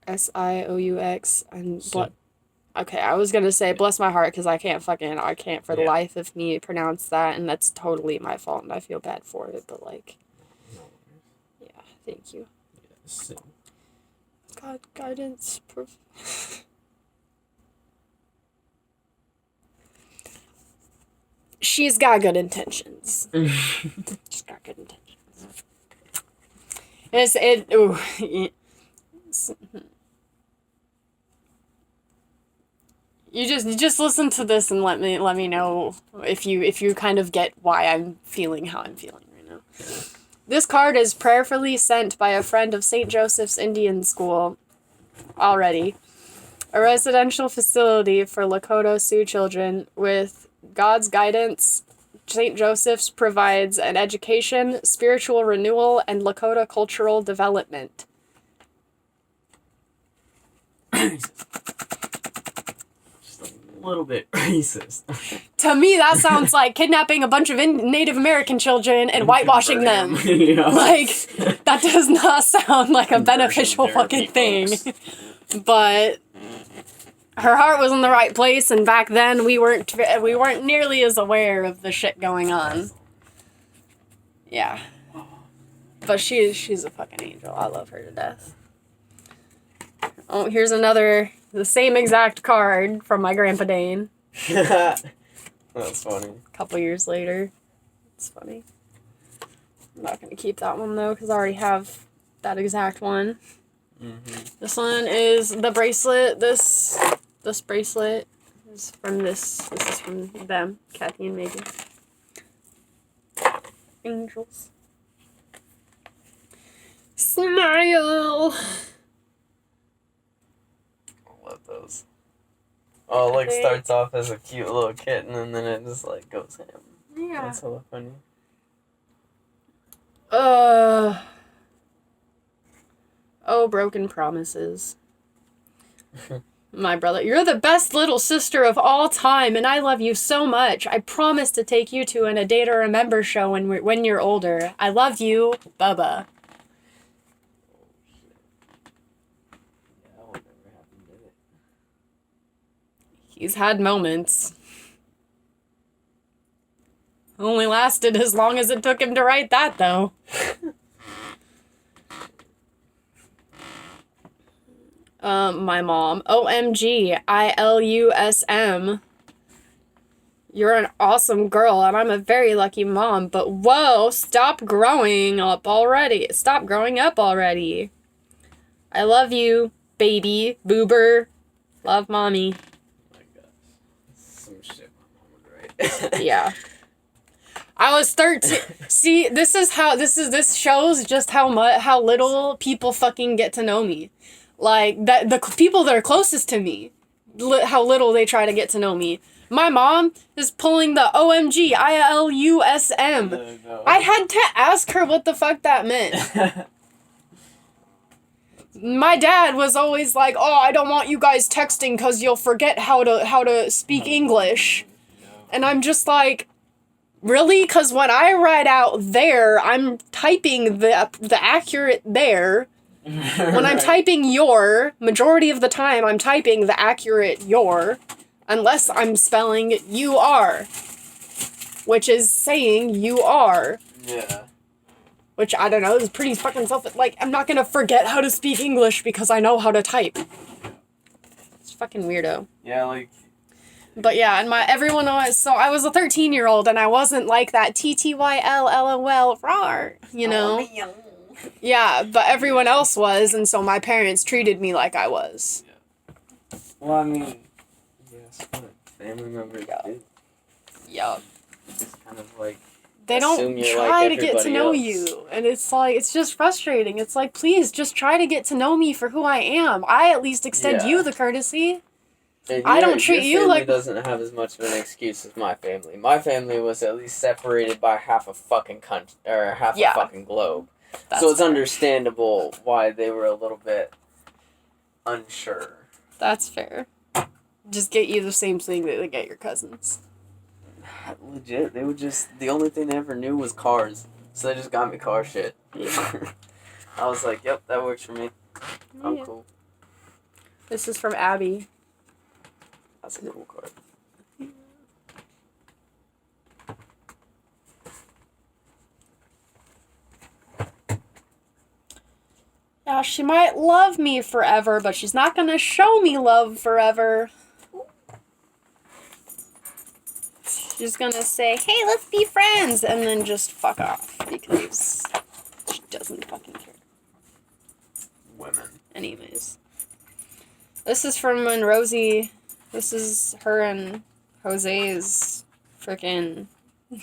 SIOUX and okay, I was gonna say bless my heart because I can't for the life of me pronounce that, and that's totally my fault, and I feel bad for it. But like, yeah, thank you. Yes. God guidance. She's got good intentions. She's got good intentions. You just listen to this and let me know if you kind of get why I'm feeling how I'm feeling right now. This card is prayerfully sent by a friend of St. Joseph's Indian School already. A residential facility for Lakota Sioux children. With God's guidance, St. Joseph's provides an education, spiritual renewal, and Lakota cultural development. Little bit racist. To me, that sounds like kidnapping a bunch of Native American children and whitewashing them. Yeah. Like, that does not sound like a beneficial fucking thing. But her heart was in the right place, and back then we weren't nearly as aware of the shit going on. Yeah. But she's a fucking angel. I love her to death. Oh, here's the same exact card from my Grandpa Dane. That's funny. A couple years later. It's funny. I'm not going to keep that one, though, because I already have that exact one. Mm-hmm. This one is the bracelet. This bracelet is from this is from them, Kathy and Megan. Angels. Smile! Love those. Oh, like starts off as a cute little kitten and then it just like goes ham. Yeah. That's hella funny. Oh, broken promises. My brother, you're the best little sister of all time, and I love you so much. I promise to take you to a Day to Remember show when you're older. I love you, Bubba. He's had moments. Only lasted as long as it took him to write that, though. My mom. OMG. ILUSM. You're an awesome girl, and I'm a very lucky mom, but whoa, stop growing up already. Stop growing up already. I love you, baby, boober. Love, mommy. Oh my gosh. Some shit my mom would write. Yeah. I was 13. See, this shows just how little people fucking get to know me. Like, that the people that are closest to me, how little they try to get to know me. My mom is pulling the OMG, ILUSM. No. I had to ask her what the fuck that meant. My dad was always like, oh, I don't want you guys texting because you'll forget how to speak English. And I'm just like, really? Because when I write out there, I'm typing the accurate there. When I'm typing your, majority of the time, I'm typing the accurate your. Unless I'm spelling you are, which is saying you are. Yeah. Which, I don't know, is pretty fucking like, I'm not gonna forget how to speak English because I know how to type. It's fucking weirdo. Yeah, like... But yeah, and everyone was, so I was a 13-year-old and I wasn't like that TTYL rawr, you know? Oh, yeah, but everyone else was, and so my parents treated me like I was. Yeah. Well, I mean... Family members do. Yup. It's kind of like... They don't try to get to know you. And it's like, it's just frustrating. It's like, please, just try to get to know me for who I am. I at least extend you the courtcy. I don't treat you like... Your family doesn't have as much of an excuse as my family. My family was at least separated by half a fucking country, or half a fucking globe. So it's understandable why they were a little bit unsure. That's fair. Just get you the same thing that they get your cousins. Legit, they would just... The only thing they ever knew was cars. So they just got me car shit. Yeah. I was like, yep, that works for me. I'm cool. This is from Abby. That's a cool card. Yeah, she might love me forever, but she's not gonna show me love forever. She's gonna say, hey, let's be friends, and then just fuck off, because she doesn't fucking care. Women. Anyways. This is from when Rosie... This is her and Jose's frickin'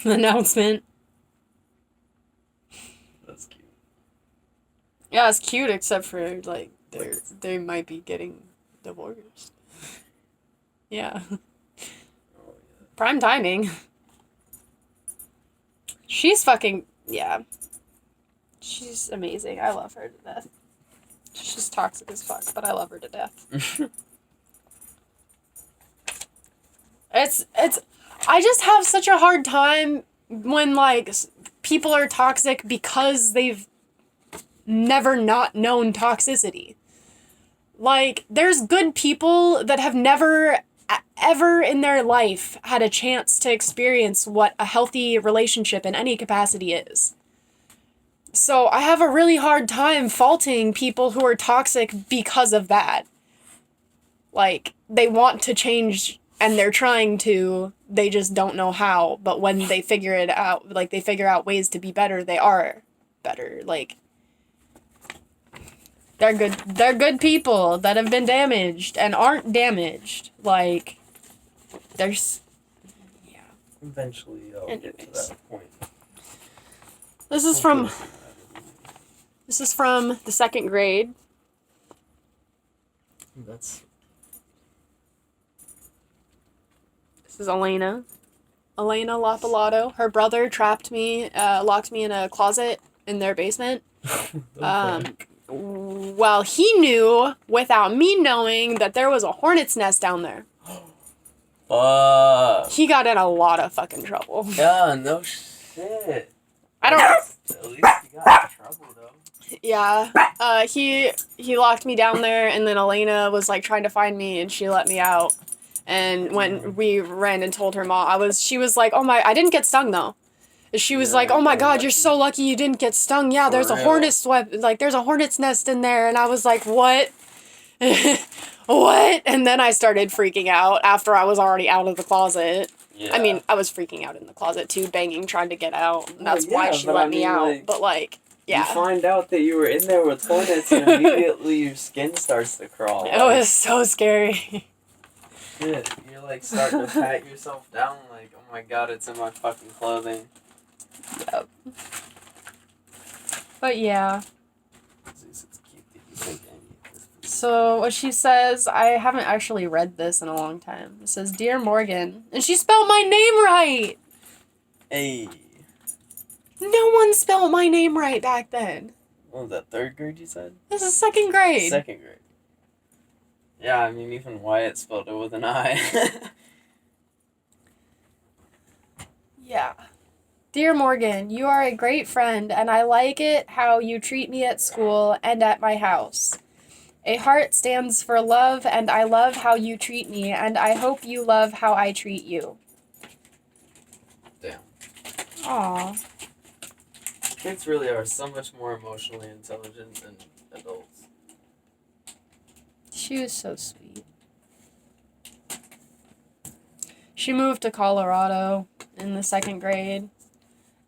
announcement. That's cute. Yeah, it's cute, except for, like, they might be getting divorced. Yeah. Prime timing. She's fucking... Yeah. She's amazing. I love her to death. She's toxic as fuck, but I love her to death. It's... I just have such a hard time when, like, people are toxic because they've never not known toxicity. Like, there's good people that have never... ever in their life had a chance to experience what a healthy relationship in any capacity is. So I have a really hard time faulting people who are toxic because of that. Like, they want to change and they're trying to, they just don't know how. But when they figure it out, like, they figure out ways to be better, they are better. Like, they're good people that have been damaged and aren't damaged. Like, there's... Yeah. Eventually I'll get to that point. This is from the 2nd grade. This is Elena. Elena Lapalato. Her brother locked me in a closet in their basement. Well, he knew, without me knowing, that there was a hornet's nest down there. He got in a lot of fucking trouble. Yeah, no shit. I don't... At least he got in trouble, though. Yeah. He locked me down there, and then Elena was, like, trying to find me, and she let me out. And when we ran and told her mom, she was like, oh my... I didn't get stung, though. She was like, "Oh my God, you're so lucky you didn't get stung. Yeah, there's a hornet's web, like there's a hornet's nest in there." And I was like, "What? What?" And then I started freaking out after I was already out of the closet. Yeah. I mean, I was freaking out in the closet too, banging, trying to get out. And that's Well, yeah, why she but let I me mean, out. like, But like, yeah, You find out that you were in there with hornets, and immediately your skin starts to crawl. it was so scary. Shit, you're like starting to pat yourself down, like, oh my God, it's in my fucking clothing. Yep. But yeah. It's cute that you think I need this. So what she says, I haven't actually read this in a long time. It says, "Dear Morgan," and she spelled my name right. Hey. No one spelled my name right back then. What was that, 3rd grade you said? This is 2nd grade. 2nd grade. Yeah, I mean, even Wyatt spelled it with an I. Yeah. "Dear Morgan, you are a great friend, and I like it how you treat me at school and at my house. A heart stands for love, and I love how you treat me, and I hope you love how I treat you." Damn. Aw. Kids really are so much more emotionally intelligent than adults. She was so sweet. She moved to Colorado in the 2nd grade.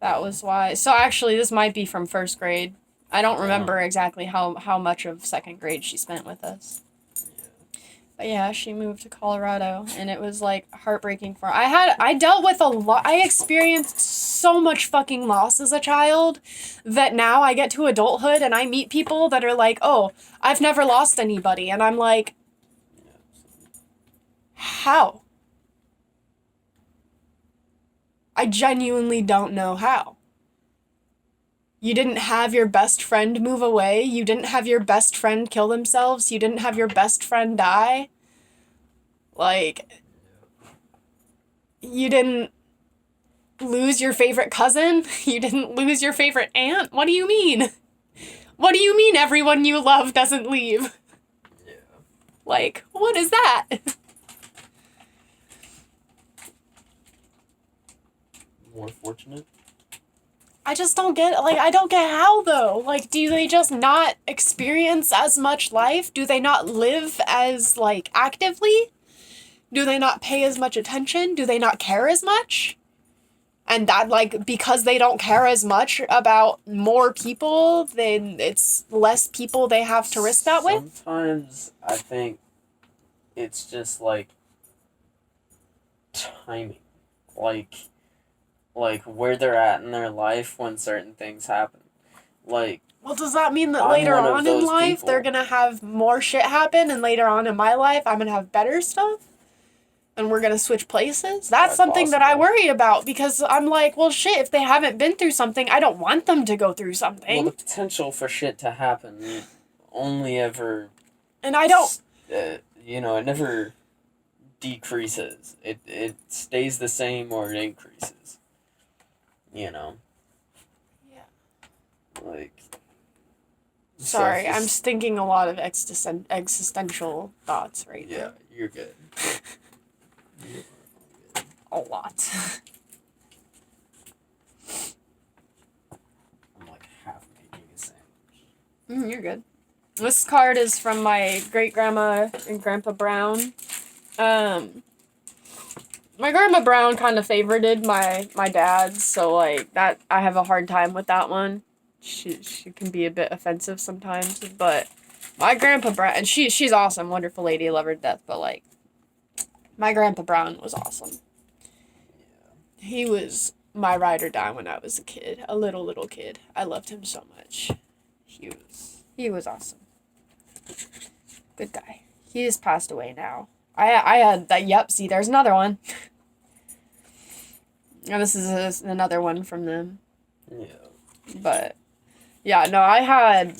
That was why. So actually, this might be from 1st grade. I don't remember exactly how much of 2nd grade she spent with us. But yeah, she moved to Colorado, and it was like heartbreaking for her. I dealt with a lot. I experienced so much fucking loss as a child that now I get to adulthood and I meet people that are like, "Oh, I've never lost anybody," and I'm like, how? I genuinely don't know how. You didn't have your best friend move away. You didn't have your best friend kill themselves. You didn't have your best friend die. Like, you didn't lose your favorite cousin. You didn't lose your favorite aunt. What do you mean? What do you mean everyone you love doesn't leave? Yeah. Like, what is that? More fortunate? I just don't get, like, I don't get how, though. Like, do they just not experience as much life? Do they not live as, like, actively? Do they not pay as much attention? Do they not care as much? And that, like, because they don't care as much about more people, then it's less people they have to risk that with? Sometimes I think it's just, like, timing. Like where they're at in their life when certain things happen. Like, well, does that mean that I'm later one of on in those life people. they're gonna have more shit happen, and later on in my life I'm gonna have better stuff? And we're gonna switch places? That's Quite something that I possible. worry about, because I'm like, well, shit, if they haven't been through something, I don't want them to go through Well, something. the potential for shit to happen only ever... And I don't... it never decreases. It stays the same or it increases. Yeah. Like... Sorry, so I'm thinking a lot of existential thoughts right now. Yeah, you're good. A lot. I'm like half making a sandwich. You're good. This card is from my great-grandma and Grandpa Brown. My Grandma Brown kind of favorited my dad, so, like, that, I have a hard time with that one. She can be a bit offensive sometimes, but my Grandpa Brown, and she's awesome, wonderful lady, love her to death, but, like, my Grandpa Brown was awesome. He was my ride or die when I was a kid, a little kid. I loved him so much. He was awesome. Good guy. He just passed away now. I had that. Yep. See, there's another one. And this is another one from them. Yeah. But yeah, no, I have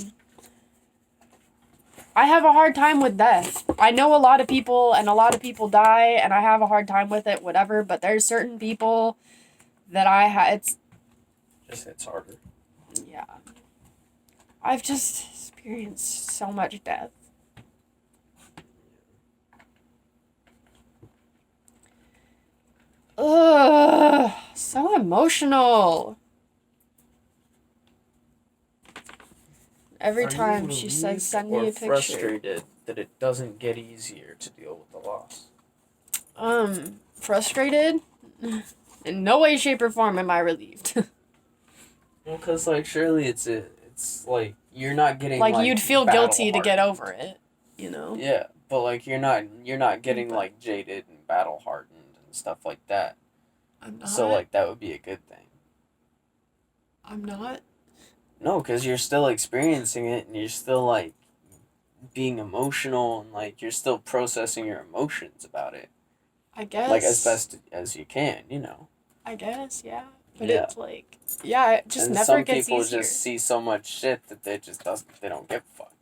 a hard time with death. I know a lot of people, and a lot of people die, and I have a hard time with it, whatever, but there's certain people that Just hits harder. Yeah. I've just experienced so much death. Ugh, so emotional. Every Are time you she says, relieved send me or a picture. frustrated that it doesn't get easier to deal with the loss? Frustrated? In no way, shape, or form am I relieved. Well, because, like, surely it's like, you're not getting, like, you'd feel guilty to get over it, you know? Yeah, but, like, you're not getting, like, jaded and battle-hardened and stuff like that. I'm not. So, like, that would be a good thing. I'm not. No, because you're still experiencing it, and you're still, like, being emotional, and, like, you're still processing your emotions about it. I guess. Like, as best as you can, you know? I guess, yeah. But Yeah. it's like, yeah, it just and never some gets people easier. just see so much shit that they don't give a fuck.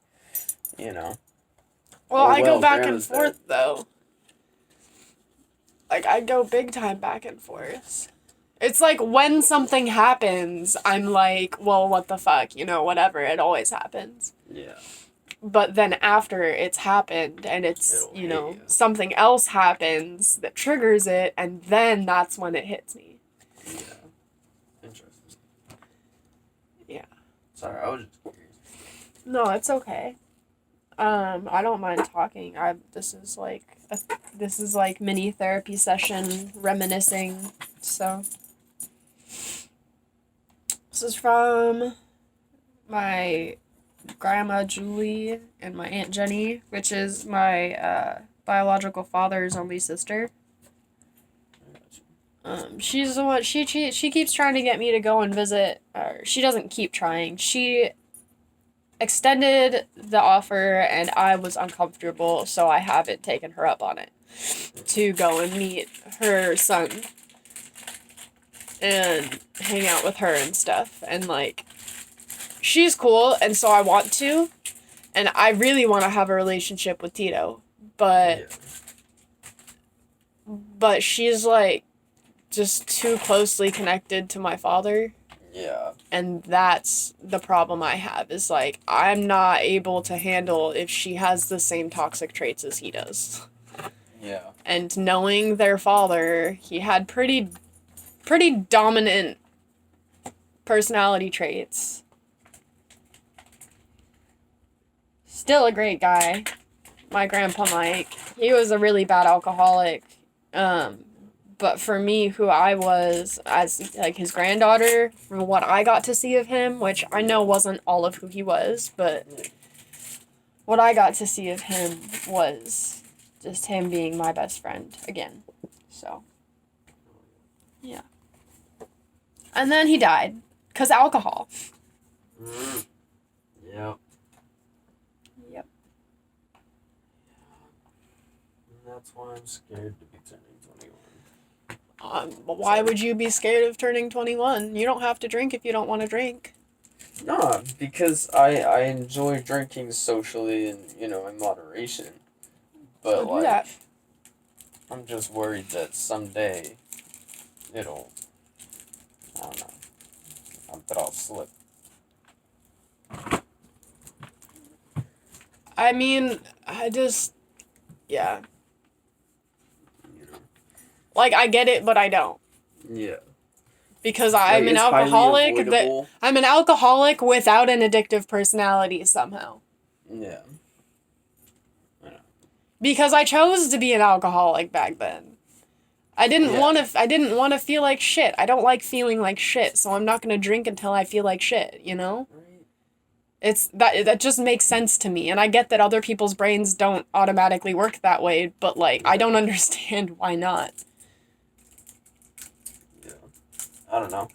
You know? Well, I go back and grandma's forth, though. Like, I go big time back and forth. It's like when something happens, I'm like, well, what the fuck, you know, whatever, it always happens. Yeah. But then after it's happened and it's, It'll you know, hit you. something else happens that triggers it, and then that's when it hits me. Yeah. Interesting. Yeah. Sorry, I was just curious. No, it's okay. I don't mind talking. This is like mini therapy session, reminiscing. So this is from my grandma Julie and my aunt Jenny, which is my biological father's only sister. She's the one. She keeps trying to get me to go and visit. Or she doesn't keep trying. She extended the offer, and I was uncomfortable, so I haven't taken her up on it to go and meet her son and hang out with her and stuff. And like, she's cool, and so I want to, and I really want to have a relationship with Tito, but she's like just too closely connected to my father. Yeah. And that's the problem I have, is like, I'm not able to handle if she has the same toxic traits as he does. Yeah. And knowing their father, he had pretty dominant personality traits. Still a great guy. My grandpa Mike. He was a really bad alcoholic. But for me, who I was as, like, his granddaughter, from what I got to see of him, which I know wasn't all of who he was, but what I got to see of him was just him being my best friend again. So, yeah. And then he died, 'cause alcohol. Yep. Yep. And that's why I'm scared to be turning 21. Why would you be scared of turning 21? You don't have to drink if you don't want to drink. No, because I enjoy drinking socially and, you know, in moderation. But, So do like, that. I'm just worried that someday it'll, I don't know, that I'll slip. I mean, yeah. Like, I get it, but I don't. Yeah. Because I'm an alcoholic. I'm an alcoholic without an addictive personality somehow. Yeah. Because I chose to be an alcoholic back then. I didn't want to feel like shit. I don't like feeling like shit, so I'm not going to drink until I feel like shit, you know? It's that just makes sense to me, and I get that other people's brains don't automatically work that way, but like, I don't understand why not. I don't know.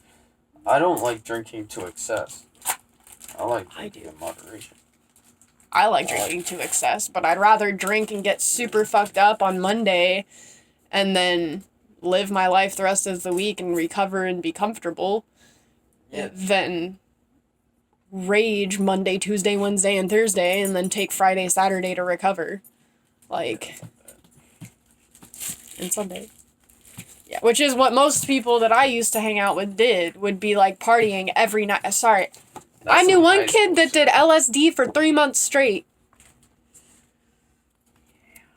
I don't like drinking to excess. I like drinking in moderation. I like drinking to excess, but I'd rather drink and get super fucked up on Monday and then live my life the rest of the week and recover and be comfortable than rage Monday, Tuesday, Wednesday, and Thursday and then take Friday, Saturday to recover. Like, and Sunday. Yeah, which is what most people that I used to hang out with would be like partying every night. Sorry. I knew one kid that did LSD for 3 months straight.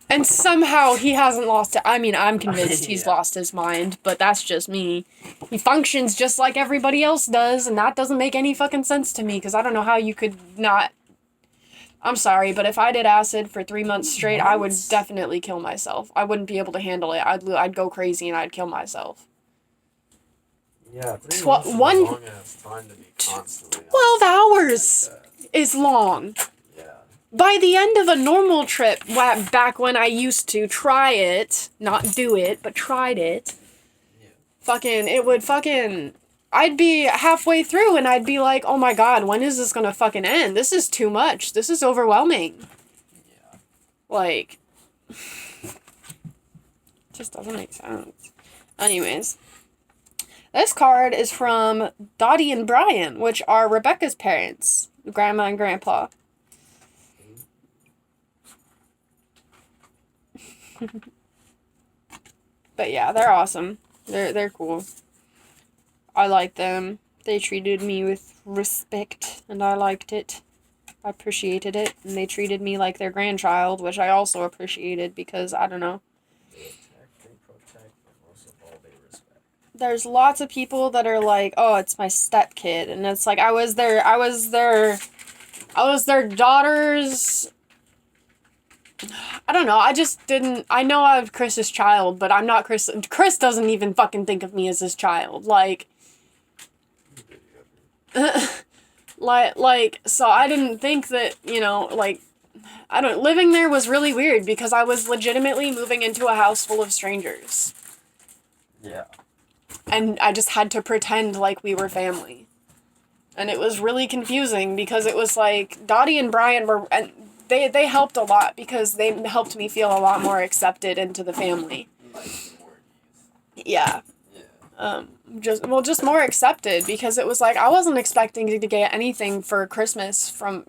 And somehow he hasn't lost it. I mean, I'm convinced he's lost his mind, but that's just me. He functions just like everybody else does, and that doesn't make any fucking sense to me, because I don't know how you could not... I'm sorry, but if I did acid for 3 months straight, I would definitely kill myself. I wouldn't be able to handle it. I'd go crazy and I'd kill myself. Yeah, 3 months is a long ass time to be constantly 12 hours is long. Yeah. By the end of a normal trip, back when I used to try it, not do it, but tried it, I'd be halfway through and I'd be like, oh my god, when is this gonna fucking end? This is too much. This is overwhelming. Yeah. Like, just doesn't make sense. Anyways, this card is from Dottie and Brian, which are Rebecca's parents, grandma and grandpa. But yeah, they're awesome. They're cool. I like them. They treated me with respect, and I liked it. I appreciated it, and they treated me like their grandchild, which I also appreciated because, I don't know. They protect, but most of all, they respect. There's lots of people that are like, oh, it's my stepkid, and it's like, I was their daughter's... I don't know, I just didn't... I know I'm Chris's child, but I'm not Chris... Chris doesn't even fucking think of me as his child, like... so I didn't think that, living there was really weird because I was legitimately moving into a house full of strangers. Yeah. And I just had to pretend like we were family. And it was really confusing because it was like, Dottie and Brian were, and they helped a lot because they helped me feel a lot more accepted into the family. Yeah. Just more accepted because it was like, I wasn't expecting to get anything for Christmas from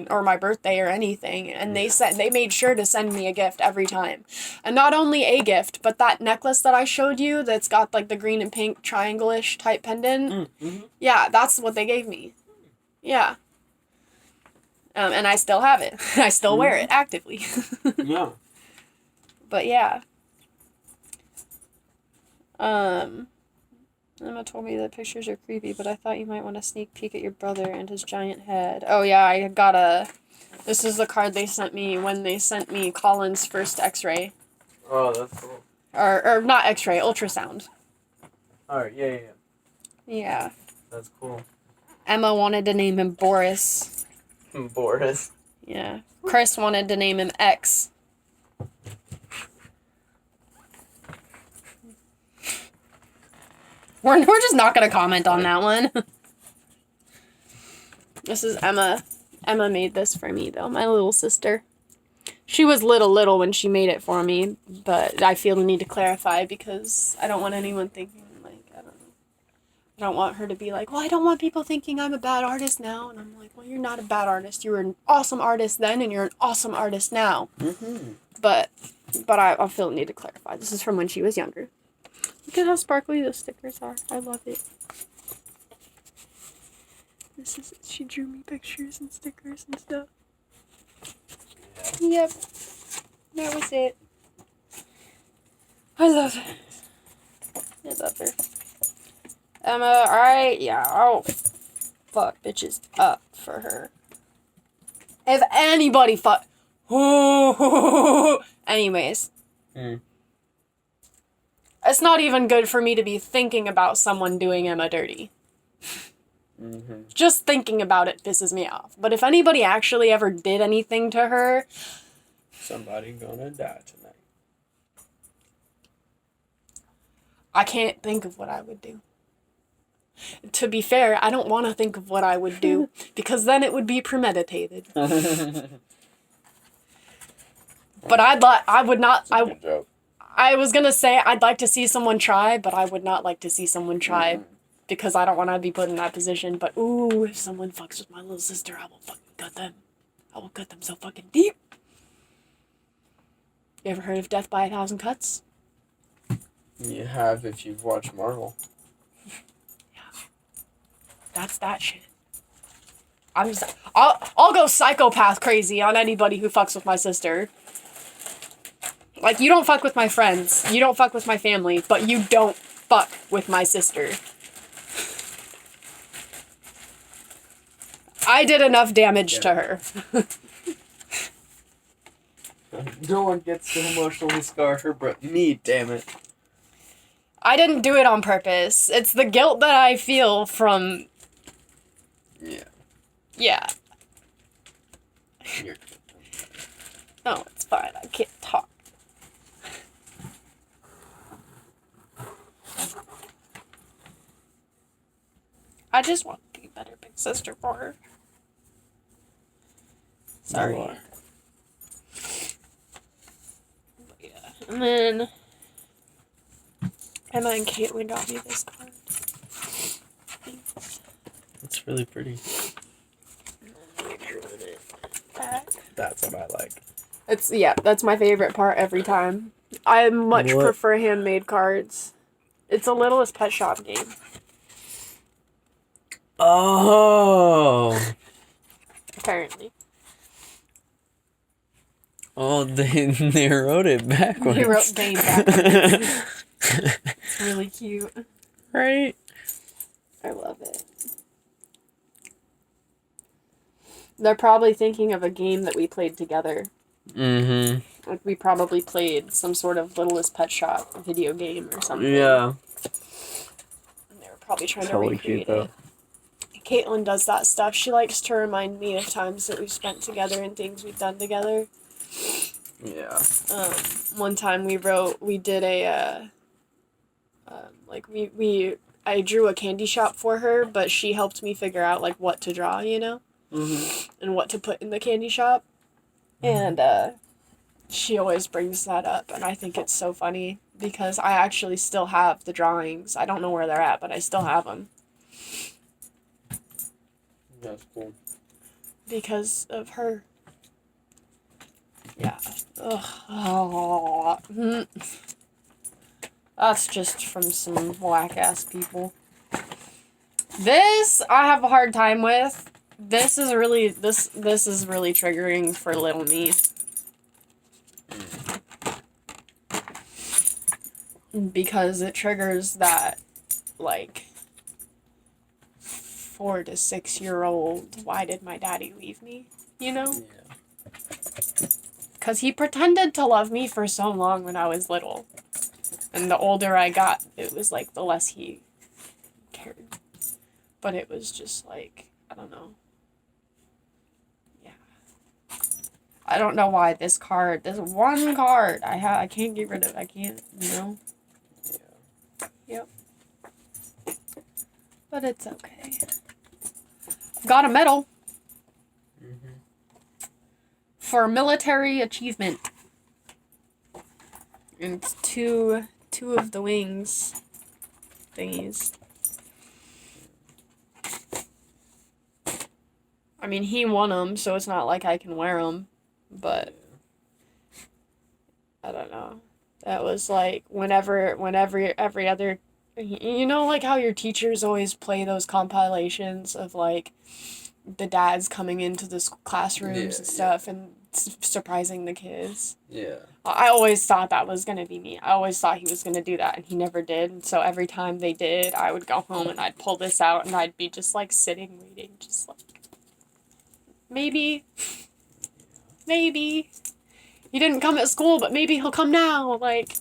or my birthday or anything. And they made sure to send me a gift every time. And not only a gift, but that necklace that I showed you that's got like the green and pink triangle-ish type pendant. Mm-hmm. Yeah, that's what they gave me. Yeah. And I still have it. I still wear it actively. Yeah. But yeah. Emma told me that pictures are creepy, but I thought you might want to sneak peek at your brother and his giant head. Oh yeah, I got this is the card they sent me when they sent me Colin's first x-ray. Oh, that's cool. Or not x-ray, ultrasound. Alright, yeah. Yeah. That's cool. Emma wanted to name him Boris. Boris. Yeah. Chris wanted to name him X. We're just not going to comment on that one. This is Emma. Emma made this for me, though. My little sister. She was little when she made it for me, but I feel the need to clarify because I don't want anyone thinking, like, I don't know. I don't want her to be like, well, I don't want people thinking I'm a bad artist now. And I'm like, well, you're not a bad artist. You were an awesome artist then, and you're an awesome artist now. Mm-hmm. But I feel the need to clarify. This is from when she was younger. Look at how sparkly those stickers are. I love it. She drew me pictures and stickers and stuff. Yeah. Yep. That was it. I love it. I love her. Emma, alright? Yeah, I'll fuck bitches up for her. If anybody fuck... Anyways. It's not even good for me to be thinking about someone doing Emma dirty. Mm-hmm. Just thinking about it pisses me off. But if anybody actually ever did anything to her... Somebody gonna die tonight. I can't think of what I would do. To be fair, I don't want to think of what I would do, because then it would be premeditated. But I would not... I was gonna say I'd like to see someone try, but I would not like to see someone try because I don't want to be put in that position. But ooh, if someone fucks with my little sister, I will fucking cut them. I will cut them so fucking deep. You ever heard of Death by 1,000 Cuts? You have if you've watched Marvel. Yeah. That's that shit. I'll go psychopath crazy on anybody who fucks with my sister. Like, you don't fuck with my friends, you don't fuck with my family, but you don't fuck with my sister. I did enough damage to her. No one gets to emotionally scar her but me, damn it. I didn't do it on purpose. It's the guilt that I feel from... Yeah. Yeah. You're... No, it's fine. I can't talk. I just want to be a better big sister for her. Sorry. You are. But yeah. And then Emma and Caitlin got me this card. It's really pretty. Back. That's what I like. That's my favorite part every time. I much What? prefer handmade cards. It's a Littlest Pet Shop game. Oh. Apparently. Oh, they wrote it backwards. He wrote game backwards. It's really cute. Right? I love it. They're probably thinking of a game that we played together. Mm-hmm. Like, we probably played some sort of Littlest Pet Shop video game or something. Yeah. And they were probably trying to Totally recreate cute, though. it. Caitlin does that stuff. She likes to remind me of times that we've spent together and things we've done together. Yeah. One time we did a, I drew a candy shop for her, but she helped me figure out, like, what to draw, you know? Mm-hmm. And what to put in the candy shop. And, she always brings that up, and I think it's so funny, because I actually still have the drawings. I don't know where they're at, but I still have them. That's cool. Because of her. Yeah. Ugh. Oh. That's just from some whack-ass people. This, I have a hard time with. This is really triggering for little me. Because it triggers that, like, 4 to 6 year old, why did my daddy leave me? You know? Yeah. Because he pretended to love me for so long when I was little. And the older I got, it was like the less he cared. But it was just like, I don't know. Yeah. I don't know why this one card, I can't get rid of it. I can't, you know? Yeah. Yep. But it's okay. I've got a medal. Mm-hmm. For military achievement. And it's two of the wings thingies. I mean, he won them, so it's not like I can wear them, but I don't know. That was like whenever every other, you know, like how your teachers always play those compilations of like the dads coming into the classrooms and stuff and surprising the kids. Yeah. I always thought that was going to be me. I always thought he was going to do that, and he never did. And so every time they did, I would go home and I'd pull this out and I'd be just like sitting waiting, just like, maybe he didn't come at school, but maybe he'll come now. Like,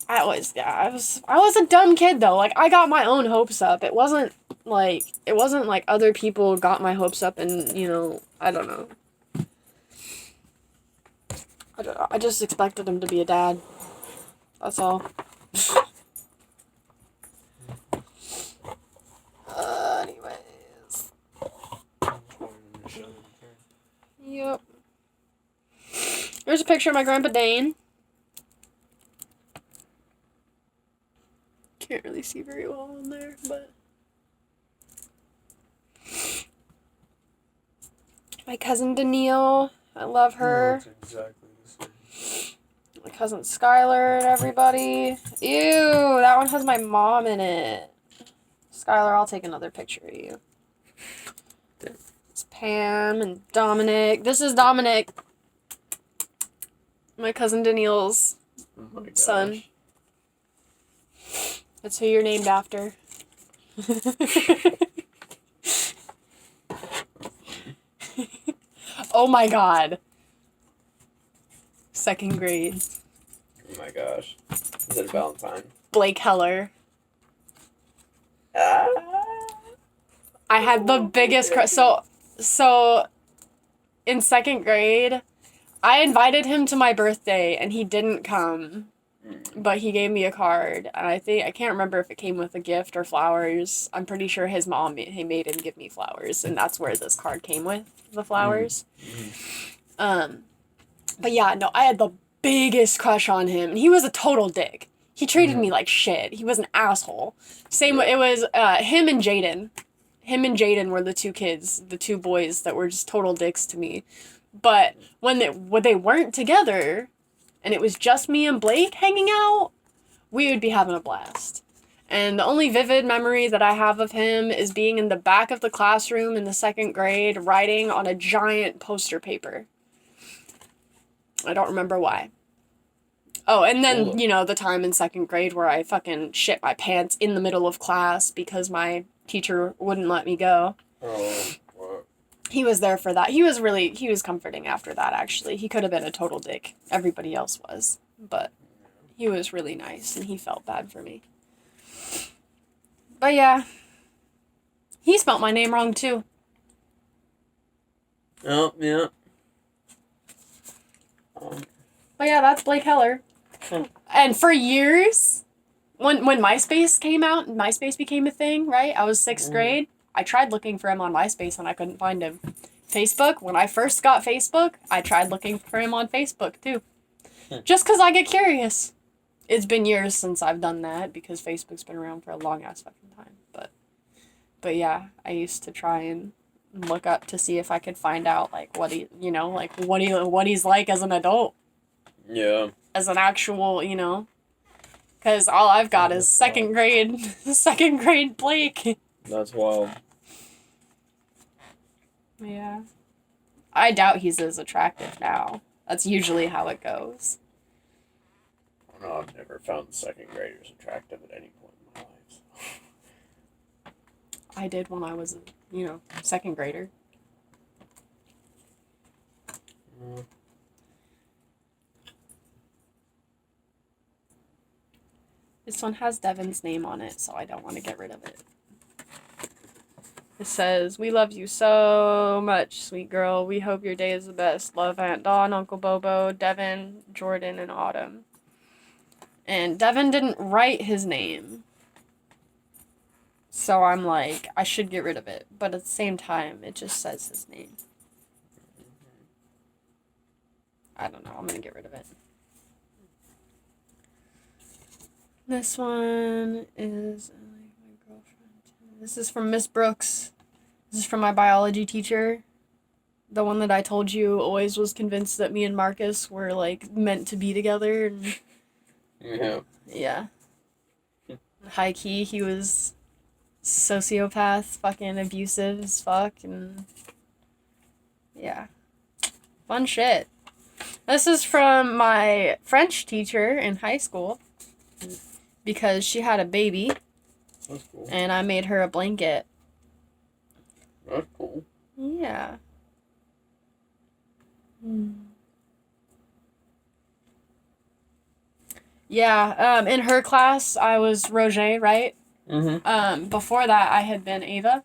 I was a dumb kid though. Like, I got my own hopes up. It wasn't like other people got my hopes up, and you know, I don't know. I just expected him to be a dad. That's all. Anyways. Yep. Here's a picture of my Grandpa Dane. Can't really see very well on there, but... My cousin Danielle. I love her. No, it's exactly the same. My cousin Skylar and everybody. Ew, that one has my mom in it. Skylar, I'll take another picture of you. It's Pam and Dominic. This is Dominic. My cousin Danielle's son. That's who you're named after. Oh my god. 2nd grade. Oh my gosh. Is it Valentine? Blake Heller. Ah. I had the biggest crush. So in 2nd grade, I invited him to my birthday and he didn't come. But he gave me a card, and I can't remember if it came with a gift or flowers. I'm pretty sure his mom made him give me flowers, and that's where this card came with, the flowers. But yeah, no, I had the biggest crush on him, and he was a total dick. He treated me like shit. He was an asshole. It was him and Jaden. Him and Jaden were the two kids, the two boys that were just total dicks to me. But when they weren't together, and it was just me and Blake hanging out, we would be having a blast. And the only vivid memory that I have of him is being in the back of the classroom in the 2nd grade, writing on a giant poster paper. I don't remember why. Oh, and then, the time in 2nd grade where I fucking shit my pants in the middle of class because my teacher wouldn't let me go. Oh, what? He was there for that. He was comforting after that, actually. He could have been a total dick. Everybody else was. But he was really nice, and he felt bad for me. But yeah. He spelt my name wrong, too. Oh, yeah. But yeah, that's Blake Heller. And for years, when MySpace came out, and MySpace became a thing, right? I was 6th grade. I tried looking for him on MySpace and I couldn't find him. Facebook, when I first got Facebook, I tried looking for him on Facebook too. Just because I get curious. It's been years since I've done that because Facebook's been around for a long ass fucking time. But yeah, I used to try and look up to see if I could find out like what he's like as an adult. Yeah. As an actual, because all I've got is 2nd grade Blake. That's wild. Yeah. I doubt he's as attractive now. That's usually how it goes. No, I've never found 2nd graders attractive at any point in my life. So. I did when I was, 2nd grader. This one has Devin's name on it, so I don't want to get rid of it. It says, "We love you so much, sweet girl. We hope your day is the best. Love, Aunt Dawn, Uncle Bobo, Devin, Jordan, and Autumn." And Devin didn't write his name. So I'm like, I should get rid of it. But at the same time, it just says his name. I don't know. I'm going to get rid of it. This one is my girlfriend. This is from Miss Brooks. This is from my biology teacher. The one that I told you always was convinced that me and Marcus were, meant to be together. And yeah. Yeah. High key, he was sociopath, fucking abusive as fuck, and yeah. Fun shit. This is from my French teacher in high school because she had a baby. That's cool. And I made her a blanket. That's cool. Yeah. Yeah, in her class, I was Roger, right? Mm-hmm. Before that, I had been Ava.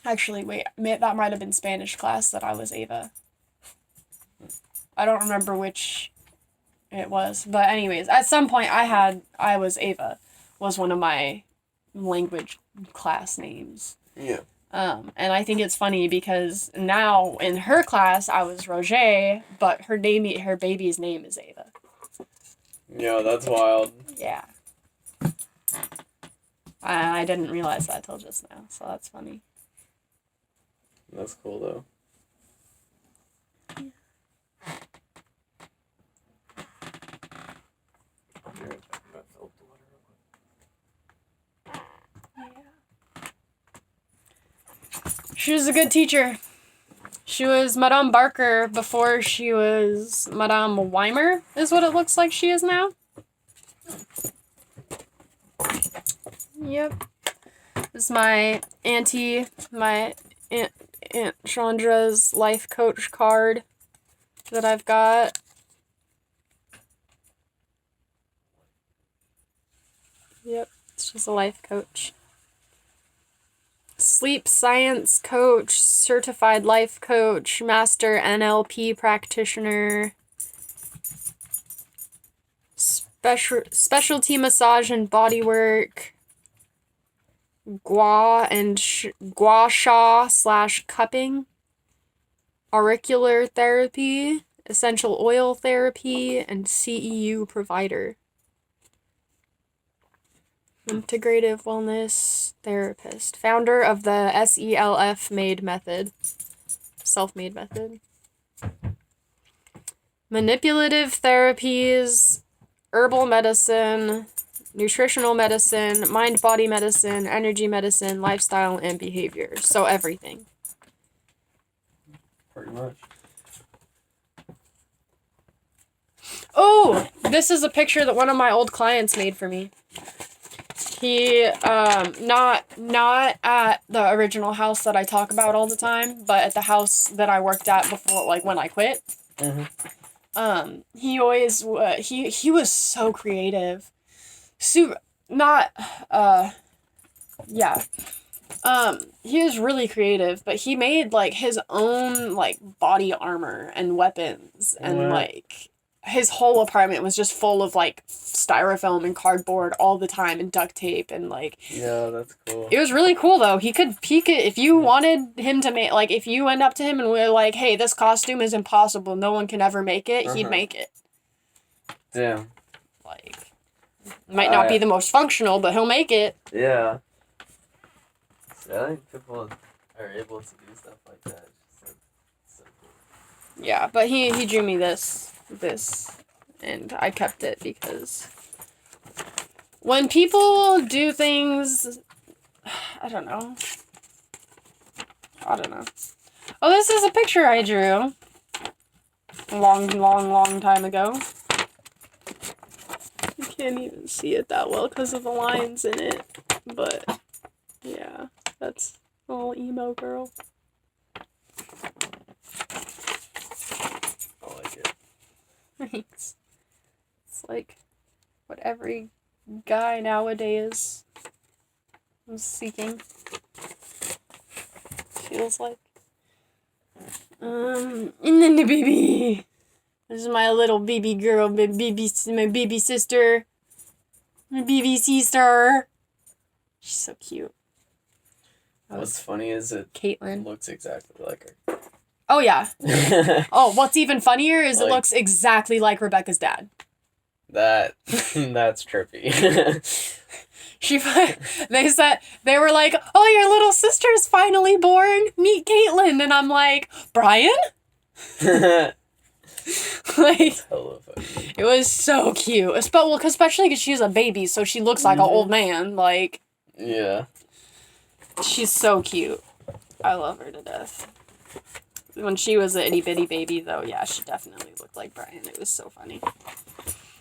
Actually, wait, that might have been Spanish class that I was Ava. I don't remember which it was, but anyways, at some point I was Ava, was one of my language class names. Yeah. And I think it's funny because now in her class I was Roger, but her baby's name is Ava. Yeah, that's wild. Yeah. I didn't realize that till just now, so that's funny. That's cool though. She was a good teacher. She was Madame Barker before she was Madame Weimer, is what it looks like she is now. Yep. This is my Aunt Chandra's life coach card that I've got. Yep, she's a life coach. Sleep science coach, certified life coach, master NLP practitioner, specialty massage and bodywork, gua sha / cupping, auricular therapy, essential oil therapy, and CEU provider. Integrative wellness therapist. Founder of the self-made method. Manipulative therapies, herbal medicine, nutritional medicine, mind-body medicine, energy medicine, lifestyle, and behavior. So everything. Pretty much. Oh, this is a picture that one of my old clients made for me. He, not at the original house that I talk about all the time, but at the house that I worked at before, like, when I quit. Mm-hmm. He always, he was so creative. Yeah. He was really creative, but he made, like, his own, like, body armor and weapons, and, like, his whole apartment was just full of, like, styrofoam and cardboard all the time, and duct tape, and, like... Yeah, that's cool. It was really cool, though. He could, if you wanted him to make, like, if you went up to him and were like, hey, this costume is impossible, no one can ever make it, he'd make it. Damn. Like, might not be the most functional, but he'll make it. Yeah. See, I think people are able to do stuff like that. So cool. Yeah, but he drew me this, and I kept it because when people do things, I don't know. Oh, this is a picture I drew a long time ago. You can't even see it that well because of the lines in it, but yeah, that's a little emo girl. I like it. Thanks. It's like what every guy nowadays is seeking. Feels like. And then the baby. This is my little baby girl, my baby sister. My baby sister. She's so cute. What's funny is Caitlin looks exactly like her. Oh, yeah. Oh, what's even funnier is Like, it looks exactly like Rebecca's dad. That's trippy. They were like, oh, your little sister's finally born. Meet Caitlin. And I'm like, Brian? Like, Hella funny. it was so cute. Especially because she's a baby, so she looks like an old man. Like, yeah. She's so cute. I love her to death. When she was a itty bitty baby, though, yeah, she definitely looked like Brian. It was so funny.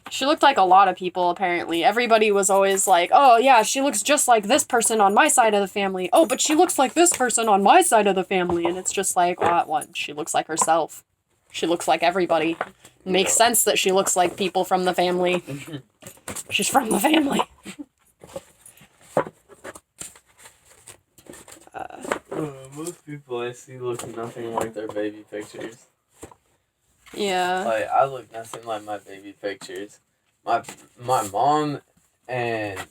She looked like a lot of people, apparently. Everybody was always like, oh, yeah, she looks just like this person on my side of the family. Oh, but she looks like this person on my side of the family. And it's just like, what? She looks like herself. She looks like everybody. It makes sense that she looks like people from the family. She's from the family. Most people I see look nothing like their baby pictures. Yeah. Like, I look nothing like my baby pictures. My mom and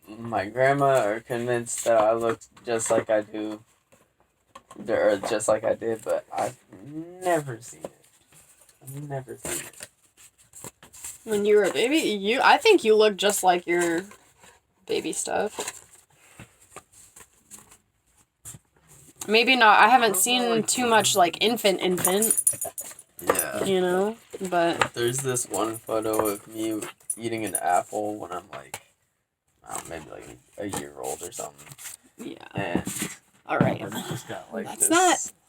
my grandma are convinced that I look just like I do. Or just like I did, but I've never seen it. When you were a baby, I think you look just like your baby stuff. Maybe not. I haven't seen too much, like, infant. Yeah. You know? But... There's this one photo of me eating an apple when I'm, like, I don't know, maybe, like, a year old or something. Yeah. And... Alright. I've just got, like, That's not